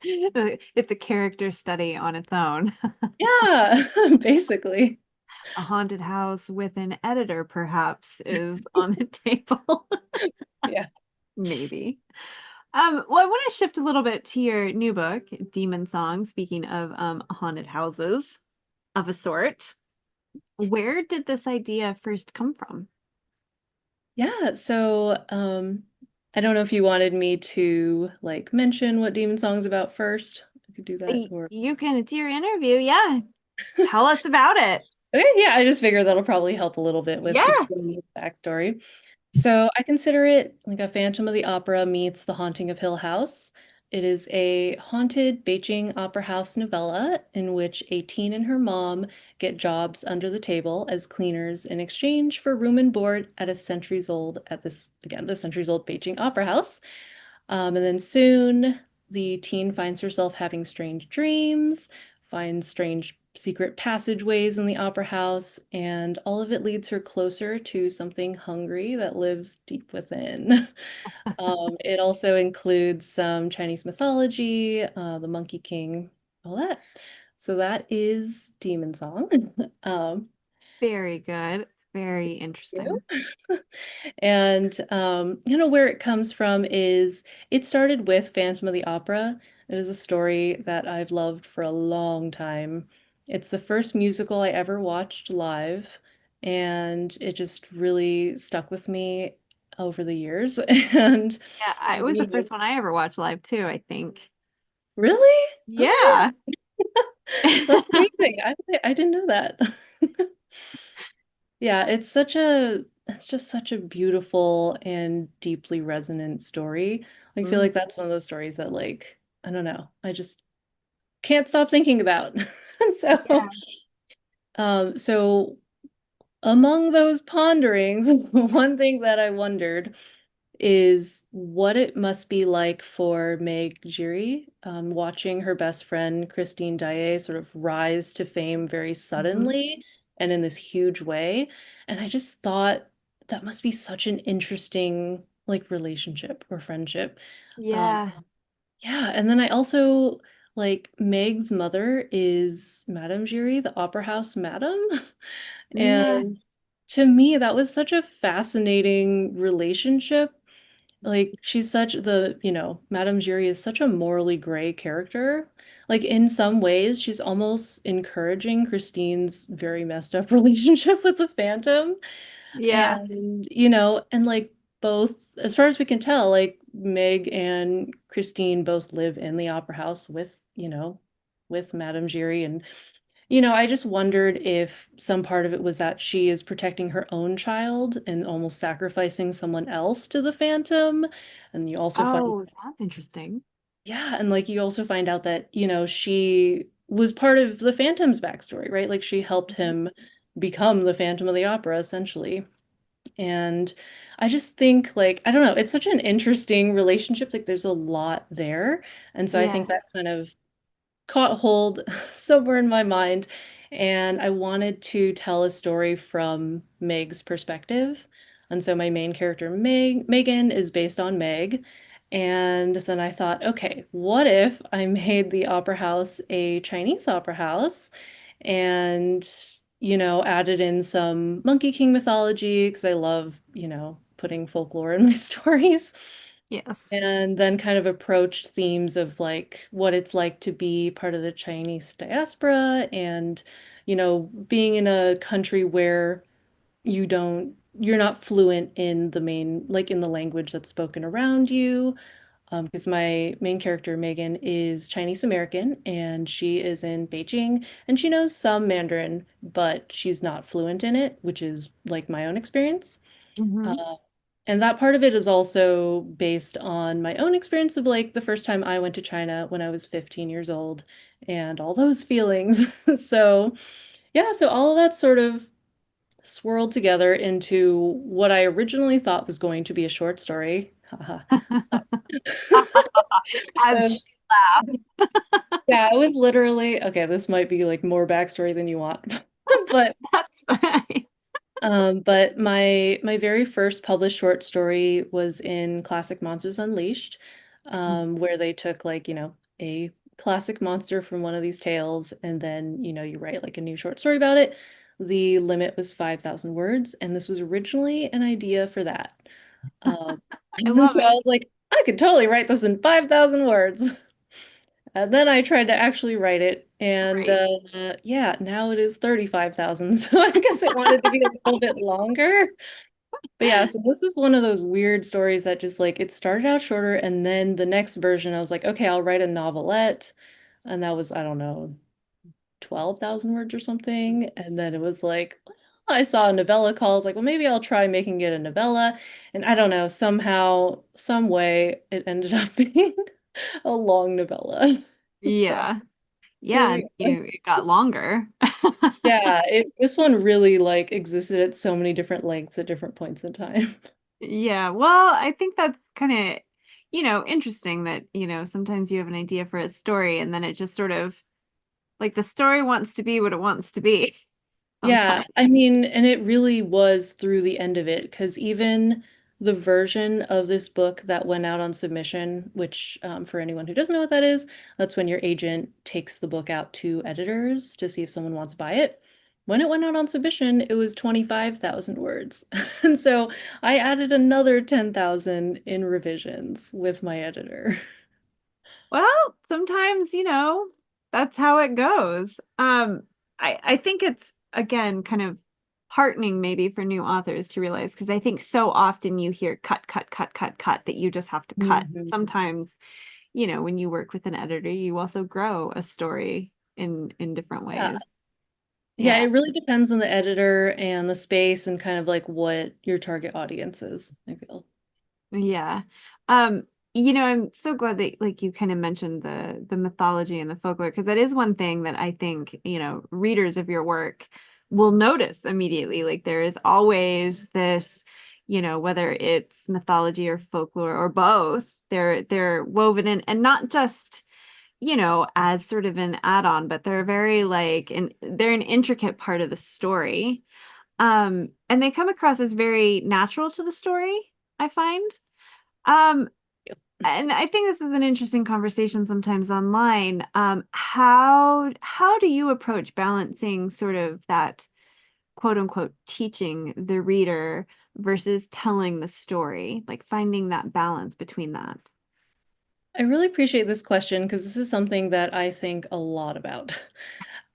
It's a character study on its own. Yeah, basically. A haunted house with an editor, perhaps, is on the table. Yeah. Maybe. Well, I want to shift a little bit to your new book, Demon Song. Speaking of haunted houses of a sort, where did this idea first come from? Yeah, so I don't know if you wanted me to like mention what Demon Song's about first. I could do that or You can, it's your interview. Yeah. Tell us about it. okay, yeah, I just figured that'll probably help a little bit with Yeah. explaining the backstory. So I consider it like a Phantom of the Opera meets The Haunting of Hill House. It is a haunted Beijing opera house novella in which a teen and her mom get jobs under the table as cleaners in exchange for room and board at a centuries old at this again the centuries old Beijing opera house. And then soon the teen finds herself having strange dreams, finds strange secret passageways in the opera house, and all of it leads her closer to something hungry that lives deep within. It also includes some Chinese mythology, the Monkey King, all that. So that is Demon Song. Um, Very good. Very you. interesting. And where it comes from is it started with Phantom of the Opera. It is a story that I've loved for a long time. It's the first musical I ever watched live, and it just really stuck with me over the years. And Yeah, it was the first one I ever watched live too, I think. really? Okay. Yeah. That's amazing. I didn't know that. Yeah, it's just such a beautiful and deeply resonant story. I feel Mm, like that's one of those stories that like, I don't know, I just can't stop thinking about. So, yeah. so among those ponderings, one thing that I wondered is what it must be like for Meg Giry, watching her best friend Christine Daae sort of rise to fame very Mhm. suddenly and in this huge way. And I just thought that must be such an interesting like relationship or friendship. Um, Yeah. yeah, and then I also like Meg's mother is Madame Giry, the opera house madam. Yeah. And to me, that was such a fascinating relationship. Like she's such Madame Giry is such a morally gray character. Like in some ways, she's almost encouraging Christine's very messed up relationship with the Phantom. Yeah. And, and like both, as far as we can tell, like Meg and Christine both live in the opera house with, with Madame Giry. And, I just wondered if some part of it was that she is protecting her own child and almost sacrificing someone else to the Phantom. And you also find, Oh, that's interesting. yeah, and like you also find out that, she was part of the Phantom's backstory, right? Like she helped him become the Phantom of the Opera, essentially. And I just think like, I don't know, it's such an interesting relationship. Like there's a lot there. And so I think Yes. that kind of caught hold somewhere in my mind. And I wanted to tell a story from Meg's perspective. And so my main character, Megan, is based on Meg. And then I thought, okay, what if I made the opera house a Chinese opera house and, added in some Monkey King mythology because I love, putting folklore in my stories. Yes. And then kind of approached themes of like what it's like to be part of the Chinese diaspora and, being in a country where you're not fluent in the main, like in the language that's spoken around you. Because my main character, Megan, is Chinese American and she is in Beijing and she knows some Mandarin, but she's not fluent in it, which is like my own experience. Hmm. Uh, and that part of it is also based on my own experience of like the first time I went to China when I was 15 years old and all those feelings. So, yeah, so all of that sort of swirled together into what I originally thought was going to be a short story. Haha. As And she laughs. yeah, it was literally, okay, this might be like more backstory than you want. But That's fine. but my very first published short story was in Classic Monsters Unleashed, where they took like, a classic monster from one of these tales, and then, you write like a new short story about it. The limit was 5,000 words, and this was originally an idea for that. Um, I and love so I it. was like, I could totally write this in 5,000 words. And then I tried to actually write it, and Right. yeah, now it is 35,000. So I guess it wanted to be a little bit longer. But yeah, so this is one of those weird stories that just like it started out shorter, and then the next version, I was like, okay, I'll write a novelette. And that was, I don't know, 12,000 words or something. And then it was like, well, I saw a novella call. I was like, well, maybe I'll try making it a novella. And I don't know, somehow, some way, it ended up being a long novella. So Yeah. here Yeah. we are. It got longer. Yeah, this one really like existed at so many different lengths at different points in time. Yeah. Well, I think that's kind of, interesting that, sometimes you have an idea for a story and then it just sort of like the story wants to be what it wants to be Yeah, sometimes. I mean, and it really was through the end of it, because even the version of this book that went out on submission, which for anyone who doesn't know what that is, that's when your agent takes the book out to editors to see if someone wants to buy it. When it went out on submission, it was 25,000 words. And so I added another 10,000 in revisions with my editor. Well, sometimes, that's how it goes. I think it's again kind of heartening maybe for new authors to realize because I think so often you hear cut, cut, cut, cut, cut that you just have to cut. Mhm. Sometimes, when you work with an editor, you also grow a story in different Yeah. ways. Yeah, Yeah. it really depends on the editor and the space and kind of like what your target audience is, I feel. Yeah. I'm so glad that like you kind of mentioned the mythology and the folklore because that is one thing that I think, readers of your work will notice immediately. Like there is always this, whether it's mythology or folklore or both, they're woven in and not just, as sort of an add-on, but they're very like they're an intricate part of the story. And they come across as very natural to the story, I find. Um, and I think this is an interesting conversation sometimes online. How do you approach balancing sort of that quote unquote teaching the reader versus telling the story, like finding that balance between that? I really appreciate this question because this is something that I think a lot about.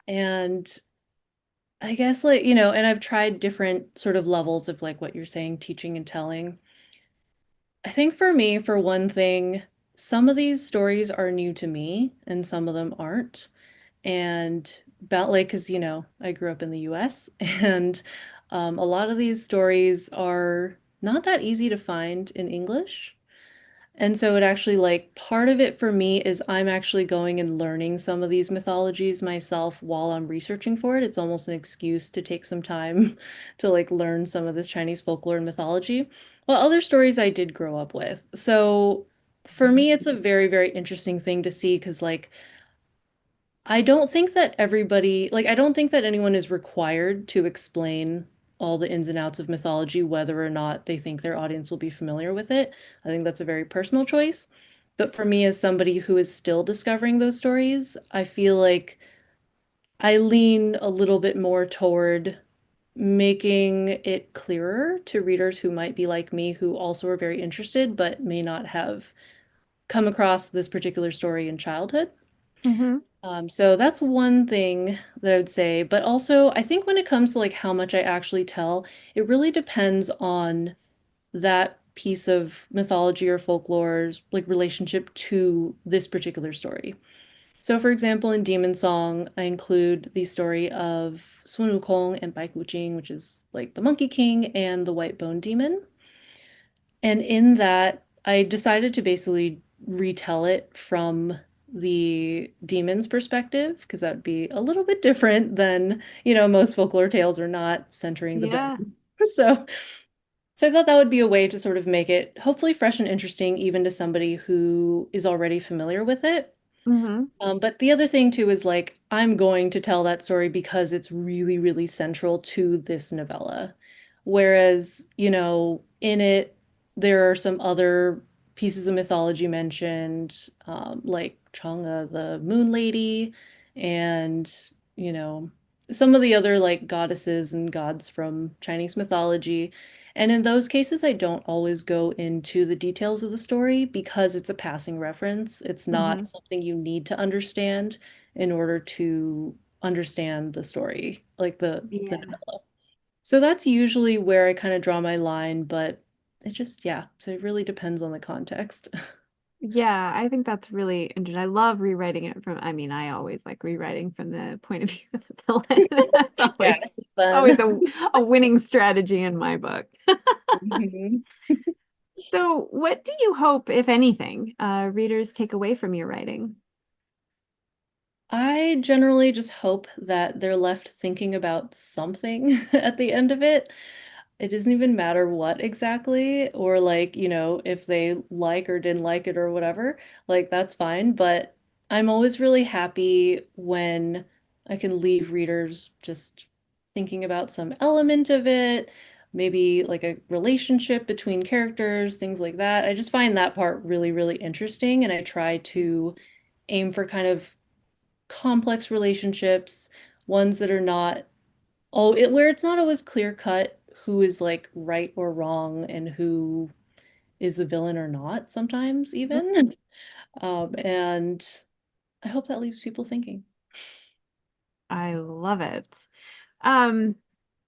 And I guess like, and I've tried different sort of levels of like what you're saying, teaching and telling. I think for me, for one thing, some of these stories are new to me and some of them aren't. And about like, because, I grew up in the US and a lot of these stories are not that easy to find in English. And so it actually like part of it for me is I'm actually going and learning some of these mythologies myself while I'm researching for it. It's almost an excuse to take some time to like learn some of this Chinese folklore and mythology. Well, other stories I did grow up with. So for me, it's a very, very interesting thing to see because like I don't think that everybody, like, I don't think that anyone is required to explain all the ins and outs of mythology, whether or not they think their audience will be familiar with it. I think that's a very personal choice. But for me, as somebody who is still discovering those stories, I feel like I lean a little bit more toward making it clearer to readers who might be like me, who also are very interested, but may not have come across this particular story in childhood. Mm-hmm. So that's one thing that I would say. But also, I think when it comes to like how much I actually tell, it really depends on that piece of mythology or folklore's like relationship to this particular story. So, for example, in Demon Song, I include the story of Sun Wukong and Bai Kuqing, which is like the Monkey King and the White Bone Demon. And in that, I decided to basically retell it from the demon's perspective, because that would be a little bit different than, most folklore tales are not centering the Yeah. villain. So, so I thought that would be a way to sort of make it hopefully fresh and interesting, even to somebody who is already familiar with it. Mm-hmm. But the other thing too is like I'm going to tell that story because it's really, really central to this novella. Whereas, in it, there are some other pieces of mythology mentioned, like Chang'e, the Moon Lady, and, you know, some of the other like goddesses and gods from Chinese mythology. And in those cases, I don't always go into the details of the story because it's a passing reference. It's Mm-hmm. not something you need to understand in order to understand the story, like the Yeah. novella. So that's usually where I kind of draw my line, but it just, yeah, so it really depends on the context. Yeah, I think that's really interesting. I love rewriting it from, I mean, I always like rewriting from the point of view of the villain. That's Yeah, always it's fun. always a winning strategy in my book. Mhm. So, what do you hope, if anything, readers take away from your writing? I generally just hope that they're left thinking about something at the end of it. It doesn't even matter what exactly, or like, if they like or didn't like it or whatever, like that's fine. But I'm always really happy when I can leave readers just thinking about some element of it, maybe like a relationship between characters, things like that. I just find that part really, really interesting, and I try to aim for kind of complex relationships, ones that are not where it's not always clear cut who is like right or wrong and who is the villain or not sometimes even. And I hope that leaves people thinking. I love it. Um,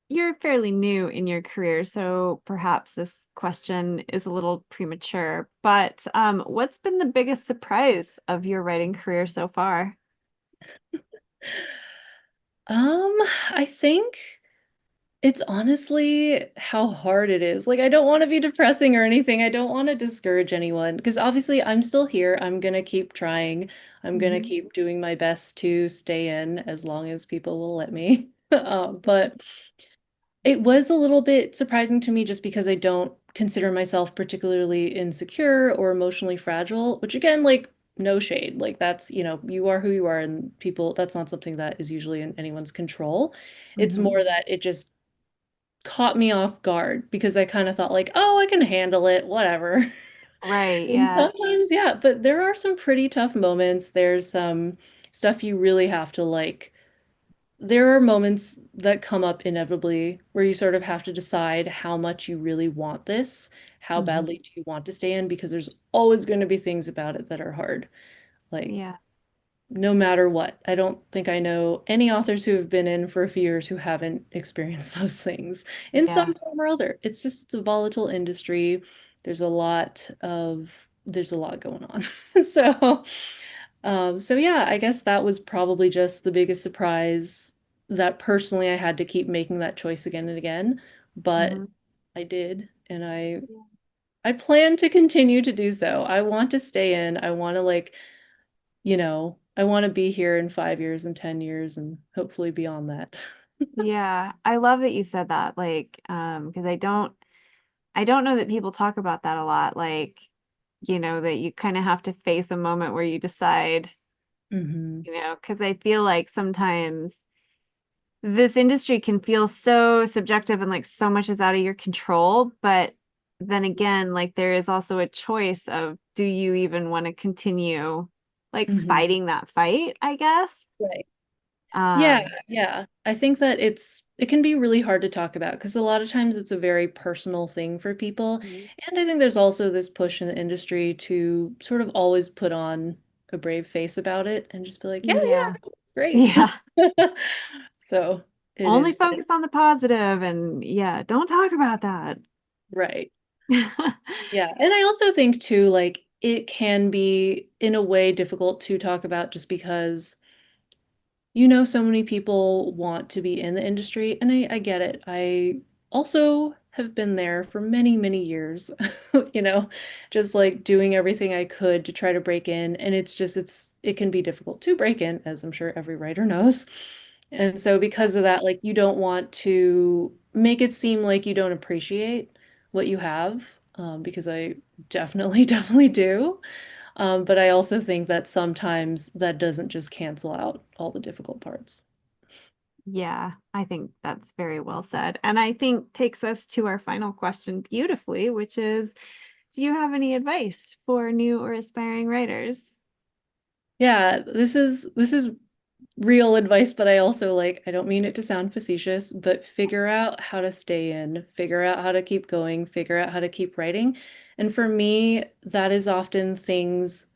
you're fairly new in your career, so perhaps this question is a little premature, but what's been the biggest surprise of your writing career so far? Um, I think it's honestly how hard it is. Like, I don't want to be depressing or anything. I don't want to discourage anyone because obviously I'm still here. I'm gonna keep trying. I'm gonna Mhm. keep doing my best to stay in as long as people will let me. But it was a little bit surprising to me just because I don't consider myself particularly insecure or emotionally fragile, which again, like, no shade. Like, that's, you are who you are, and people, that's not something that is usually in anyone's control. It's Mhm. more that it just caught me off guard because I kind of thought, like, oh, I can handle it, whatever. Right, And yeah. sometimes, yeah, but there are some pretty tough moments. There's some stuff you really have to like there are moments that come up inevitably where you sort of have to decide how much you really want this, how Mhm. badly do you want to stay in, because there's always going to be things about it that are hard. Like, Yeah. no matter what. I don't think I know any authors who have been in for a few years who haven't experienced those things in Yeah. some form or other. It's just it's a volatile industry. there's a lot going on. So so yeah, I guess that was probably just the biggest surprise that personally I had to keep making that choice again and again, but Mm-hmm. I did, and I plan to continue to do so. I want to stay in. I want to I want to be here in 5 years and 10 years and hopefully beyond that. Yeah, I love that you said that. Like, because I don't know that people talk about that a lot. Like, that you kind of have to face a moment where you decide, Hmm. because I feel like sometimes this industry can feel so subjective and like so much is out of your control. But then again, like there is also a choice of do you even want to continue like Hmm. fighting that fight, I guess. Right. Yeah, Um, yeah. I think that it can be really hard to talk about because a lot of times it's a very personal thing for people. And I think there's also this push in the industry to sort of always put on a brave face about it and just be like, yeah, yeah. yeah, it's great. Yeah. So it Only is, focus on the positive and yeah, don't talk about that. right. Yeah. And I also think too, like it can be in a way difficult to talk about just because so many people want to be in the industry, and I get it. I also have been there for many, many years, you know, just like doing everything I could to try to break in. And it can be difficult to break in, as I'm sure every writer knows. And so because of that, like you don't want to make it seem like you don't appreciate what you have, because I definitely, definitely do. But I also think that sometimes that doesn't just cancel out all the difficult parts. Yeah, I think that's very well said. And I think takes us to our final question beautifully, which is, do you have any advice for new or aspiring writers? Yeah, this is real advice, but I also I don't mean it to sound facetious, but figure out how to stay in, figure out how to keep going, figure out how to keep writing. And for me, that is often things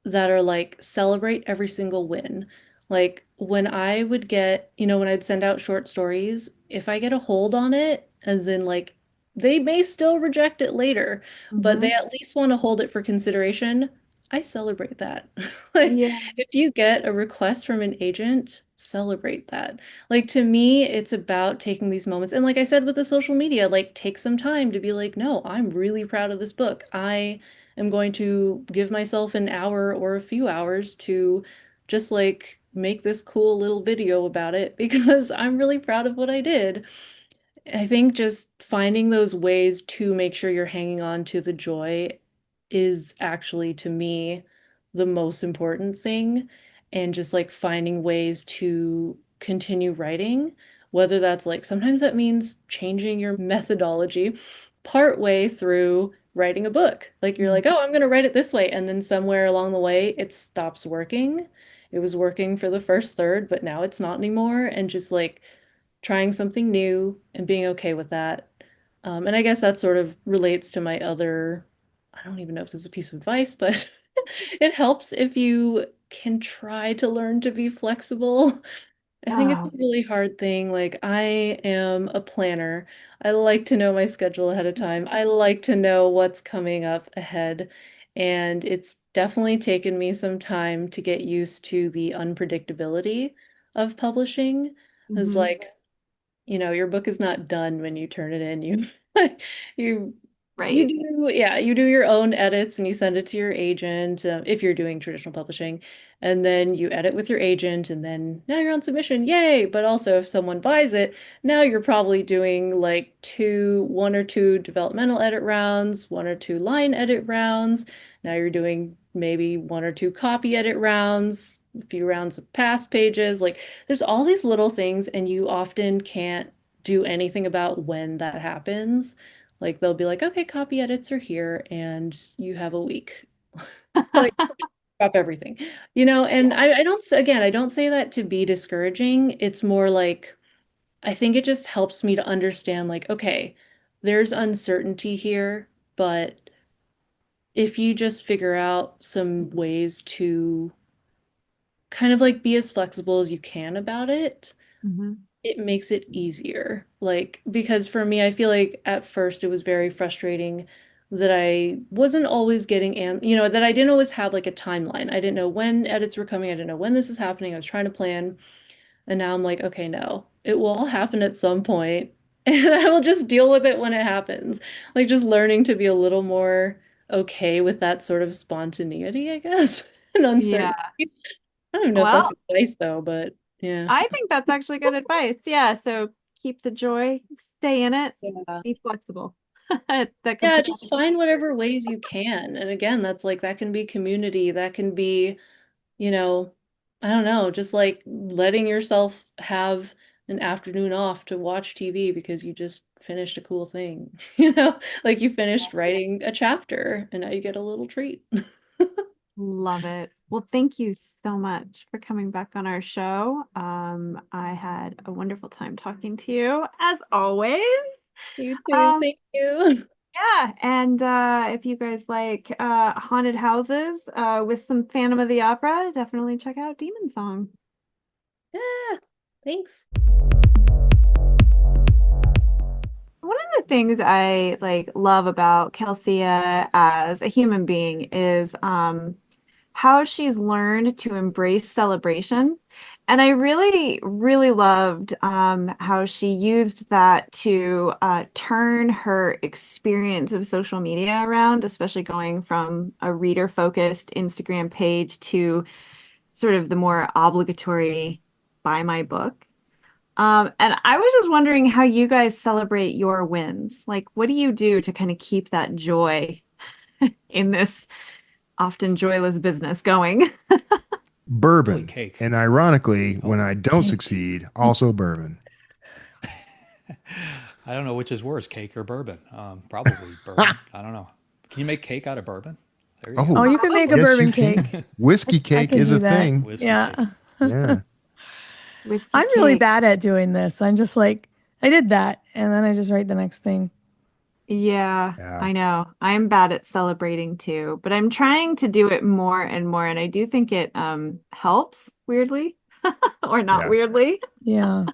that are like celebrate every single win. Like when I would get, when I'd send out short stories, if I get a hold on it, as in like they may still reject it later, but they Mm-hmm. at least want to hold it for consideration, I celebrate that. Like Yeah. if you get a request from an agent, celebrate that. Like to me, it's about taking these moments. And like I said with the social media, like take some time to be like, no, I'm really proud of this book. I am going to give myself an hour or a few hours to just like make this cool little video about it because I'm really proud of what I did. I think just finding those ways to make sure you're hanging on to the joy is actually, to me, the most important thing. And just like finding ways to continue writing, whether that's like sometimes that means changing your methodology part way through writing a book. Like you're like, oh, I'm going to write it this way. And then somewhere along the way, it stops working. It was working for the first third, but now it's not anymore. And just like trying something new and being okay with that. And I guess that sort of relates to my other, I don't even know if this is a piece of advice, but it helps if you can try to learn to be flexible. I think it's Oh, a really hard thing. Like, I am a planner. I like to know my schedule ahead of time. I like to know what's coming up ahead. And it's definitely taken me some time to get used to the unpredictability of publishing. It's hmm. like, your book is not done when you turn it in. You you Right. do, yeah, you do your own edits and you send it to your agent, if you're doing traditional publishing, and then you edit with your agent, and then now you're on submission, yay! But also, if someone buys it, now you're probably doing like one or two developmental edit rounds, one or two line edit rounds. Now you're doing maybe one or two copy edit rounds, a few rounds of past pages. Like there's all these little things, and you often can't do anything about when that happens. Like they'll be like, okay, copy edits are here, and you have a week. Like drop everything, and Yeah. I don't say that to be discouraging. It's more like I think it just helps me to understand, like, okay, there's uncertainty here, but if you just figure out some ways to kind of like be as flexible as you can about it, Hmm. it makes it easier. Like, because for me, I feel like at first it was very frustrating that I wasn't always getting, and that I didn't always have like a timeline. I didn't know when edits were coming. I didn't know when this is happening. I was trying to plan, and now I'm like, okay, no, it will all happen at some point, and I will just deal with it when it happens. Like just learning to be a little more okay with that sort of spontaneity, I guess, and Yeah. uncertainty. I don't even know if Well, that's advice though, but yeah. I think that's actually good advice. Yeah. So keep the joy, stay in it, Yeah. be flexible. That can Yeah, put just find whatever ways you can. And again, that's like that can be community, that can be, you know, I don't know, just like letting yourself have an afternoon off to watch TV because you just finished a cool thing. Like you finished writing a chapter and now you get a little treat. love it. Well, thank you so much for coming back on our show. I had a wonderful time talking to you, as always. You too, Um, thank you. yeah, and if you guys like haunted houses with some Phantom of the Opera, definitely check out Demon Song. Yeah, thanks. One of the things I love about Kelsey as a human being is how she's learned to embrace celebration. And I really, really loved how she used that to turn her experience of social media around, especially going from a reader-focused Instagram page to sort of the more obligatory buy my book. And I was just wondering how you guys celebrate your wins. Like, what do you do to kind of keep that joy in this often joyless business going? Bourbon. Cake. And ironically, when I don't Cake. succeed, also bourbon. I don't know which is worse, cake or bourbon. Probably bourbon. I don't know. Can you make cake out of bourbon? There you Oh, go. Oh, you can make a yes, bourbon you can. cake. Whiskey I cake can is do a that. thing. Whiskey Yeah. cake. Yeah. Whiskey I'm really cake. bad at doing this. I'm just like, I did that, and then I just write the next thing. Yeah, Yeah. I know. I'm bad at celebrating too, but I'm trying to do it more and more, and I do think it helps weirdly or not Yeah. weirdly. Yeah.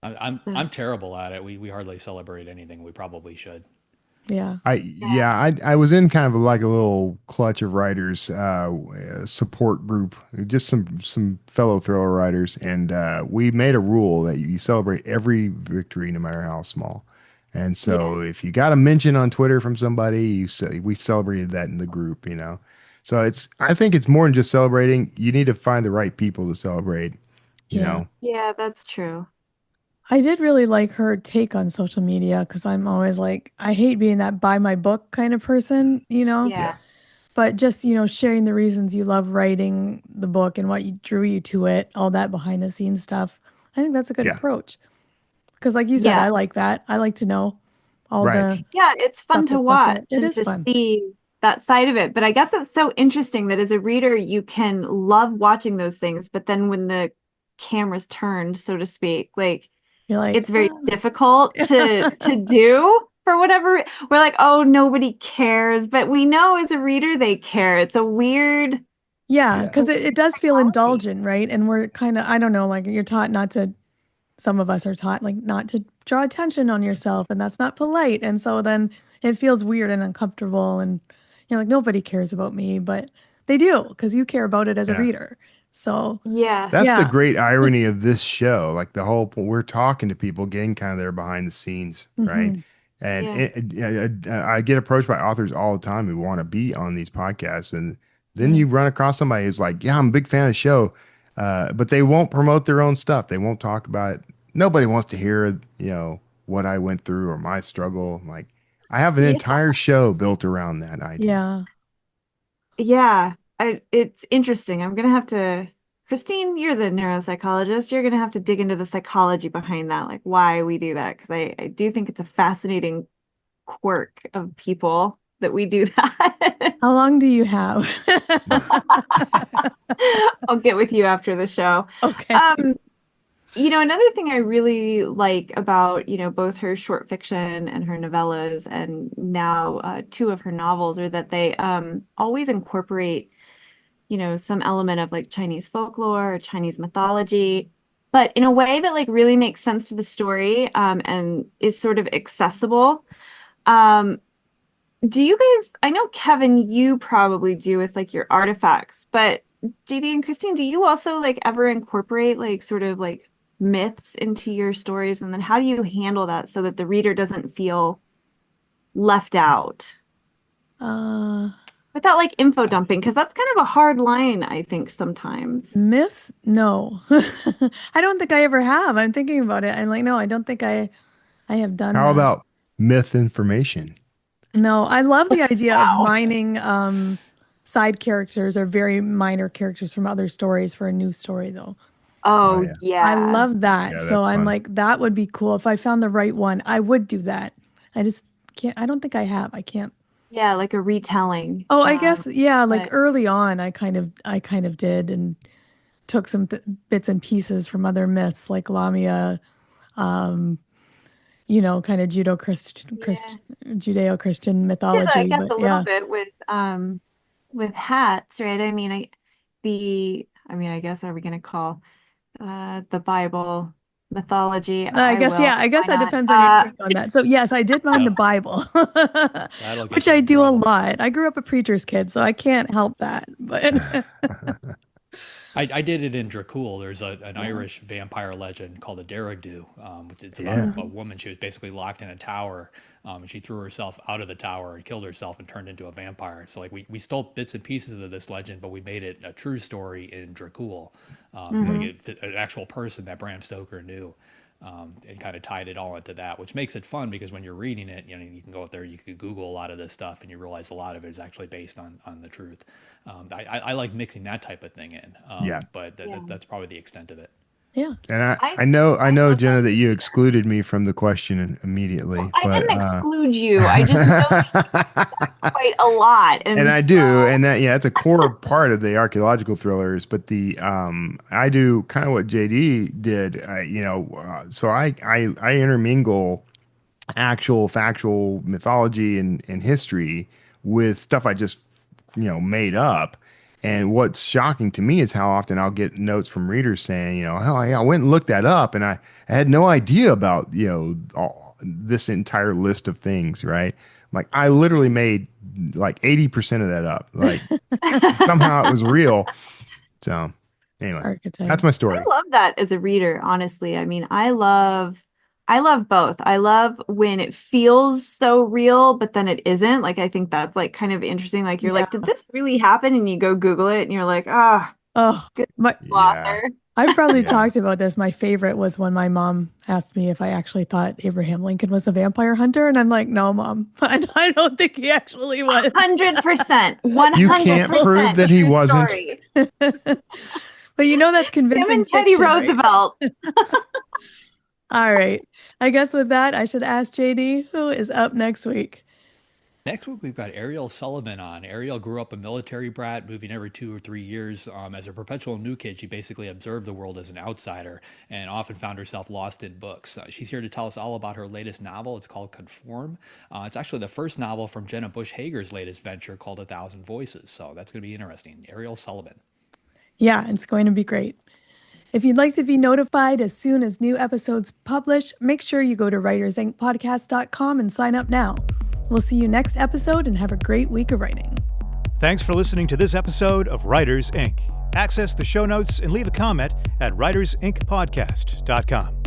I'm terrible at it. We hardly celebrate anything. We probably should. Yeah. I was in kind of like a little clutch of writers support group, just some fellow thriller writers, and we made a rule that you celebrate every victory, no matter how small. And so if you got a mention on Twitter from somebody, you say we celebrated that in the group, you know. So I think it's more than just celebrating. You need to find the right people to celebrate, you Yeah. know. Yeah, that's true. I did really like her take on social media because I'm always like, I hate being that buy my book kind of person, Yeah. Yeah. but just, sharing the reasons you love writing the book and what drew you to it, all that behind the scenes stuff. I think that's a good Yeah. approach because, like you said, Yeah. I like that. I like to know all Right. the Yeah, it's fun stuff to that's left in watch it. It and is to fun. see that side of it. But I guess it's so interesting that as a reader, you can love watching those things, but then when the camera's turned, so to speak, You're like, it's very difficult to do for whatever. We're like, oh, nobody cares, but we know as a reader they care. It's a weird. yeah, Yeah. because it does feel Psychology. indulgent, right? And we're kind of, I don't know, like you're taught not to, some of us are taught like not to draw attention on yourself, and that's not polite. And so then it feels weird and uncomfortable, and you're like, nobody cares about me, but they do because you care about it as a Yeah. reader. So Yeah. That's the yeah. great irony of this show. Like the whole we're talking to people, getting kind of there behind the scenes, right? Mhm. And Yeah. I get approached by authors all the time who want to be on these podcasts, and then Yeah. you run across somebody who's like, "Yeah, I'm a big fan of the show," but they won't promote their own stuff. They won't talk about it. Nobody wants to hear, what I went through or my struggle. Like, I have an Yeah. entire show built around that idea. Yeah. Yeah. It's interesting. I'm gonna have to, Christine, you're the neuropsychologist. You're gonna have to dig into the psychology behind that, like why we do that. Because I do think it's a fascinating quirk of people that we do that. How long do you have? I'll get with you after the show. Okay. Another thing I really like about, both her short fiction and her novellas and now two of her novels are that they always incorporate, some element of like Chinese folklore or Chinese mythology, but in a way that like really makes sense to the story and is sort of accessible. Um, do you guys, I know Kevin, you probably do with like your artifacts, but JD and Christine, do you also like ever incorporate like sort of like myths into your stories? And then how do you handle that so that the reader doesn't feel left out without like info dumping? Because that's kind of a hard line, I think, sometimes. Myths? No. I don't think I ever have. I'm thinking about it. I'm like, no, I don't think I have done How that. about myth information? No, I love the idea Wow. of mining side characters or very minor characters from other stories for a new story, though. Oh, yeah. yeah. I love that. Yeah, So that's I'm fun. like, that would be cool. If I found the right one, I would do that. I just can't, I don't think I have. I can't. Yeah, like a retelling. Oh, I guess, yeah, like but- early on, I kind of did and took some bits and pieces from other myths like Lamia, you know, kind of Judeo-Christian mythology. I guess but a little bit with hats, right? I mean, I guess are we gonna call the Bible mythology? I guess, will. yeah, I guess Why that not? depends on your take on that. So yes, I did mind the Bible, That'll get which you I in do a trouble. lot. I grew up a preacher's kid, so I can't help that. But I did it in Dracul. There's an Irish vampire legend called the Derrick-dú. It's about a woman. She was basically locked in a tower, and she threw herself out of the tower and killed herself and turned into a vampire. So like we stole bits and pieces of this legend, but we made it a true story in Dracul, like an actual person that Bram Stoker knew. And kind of tied it all into that, which makes it fun because when you're reading it, you know, you can go out there, you could Google a lot of this stuff, and you realize a lot of it is actually based on the truth. I like mixing that type of thing in. But that's probably the extent of it. yeah, And I know, Jenna, that you excluded me from the question immediately. I didn't exclude you. I just know quite a lot, and I do, and that's a core part of the archaeological thrillers. But I do kind of what JD did, so I intermingle actual factual mythology and history with stuff I just made up. And what's shocking to me is how often I'll get notes from readers saying, hell, I went and looked that up, and I had no idea about this entire list of things, right? Like I literally made like 80% of that up. Like somehow it was real. So anyway, archetype. that's my story. I love that as a reader, honestly. I mean, I love both. I love when it feels so real, but then it isn't. Like, I think that's like kind of interesting. Like, you're like, did this really happen? And you go Google it and you're like, good author. I've probably talked about this. My favorite was when my mom asked me if I actually thought Abraham Lincoln was a vampire hunter. And I'm like, no, Mom, I don't think he actually was. 100%. 100%. You can't prove that he true wasn't. story. But that's convincing. Him and Teddy fiction, right? Roosevelt. All right. I guess with that, I should ask JD, who is up next week? Next week, we've got Ariel Sullivan on. Ariel grew up a military brat, moving every 2 or 3 years. As a perpetual new kid, she basically observed the world as an outsider and often found herself lost in books. She's here to tell us all about her latest novel. It's called Conform. It's actually the first novel from Jenna Bush Hager's latest venture called 1,000 Voices. So that's going to be interesting. Ariel Sullivan. Yeah, it's going to be great. If you'd like to be notified as soon as new episodes publish, make sure you go to writersincpodcast.com and sign up now. We'll see you next episode and have a great week of writing. Thanks for listening to this episode of Writers Inc. Access the show notes and leave a comment at writersincpodcast.com.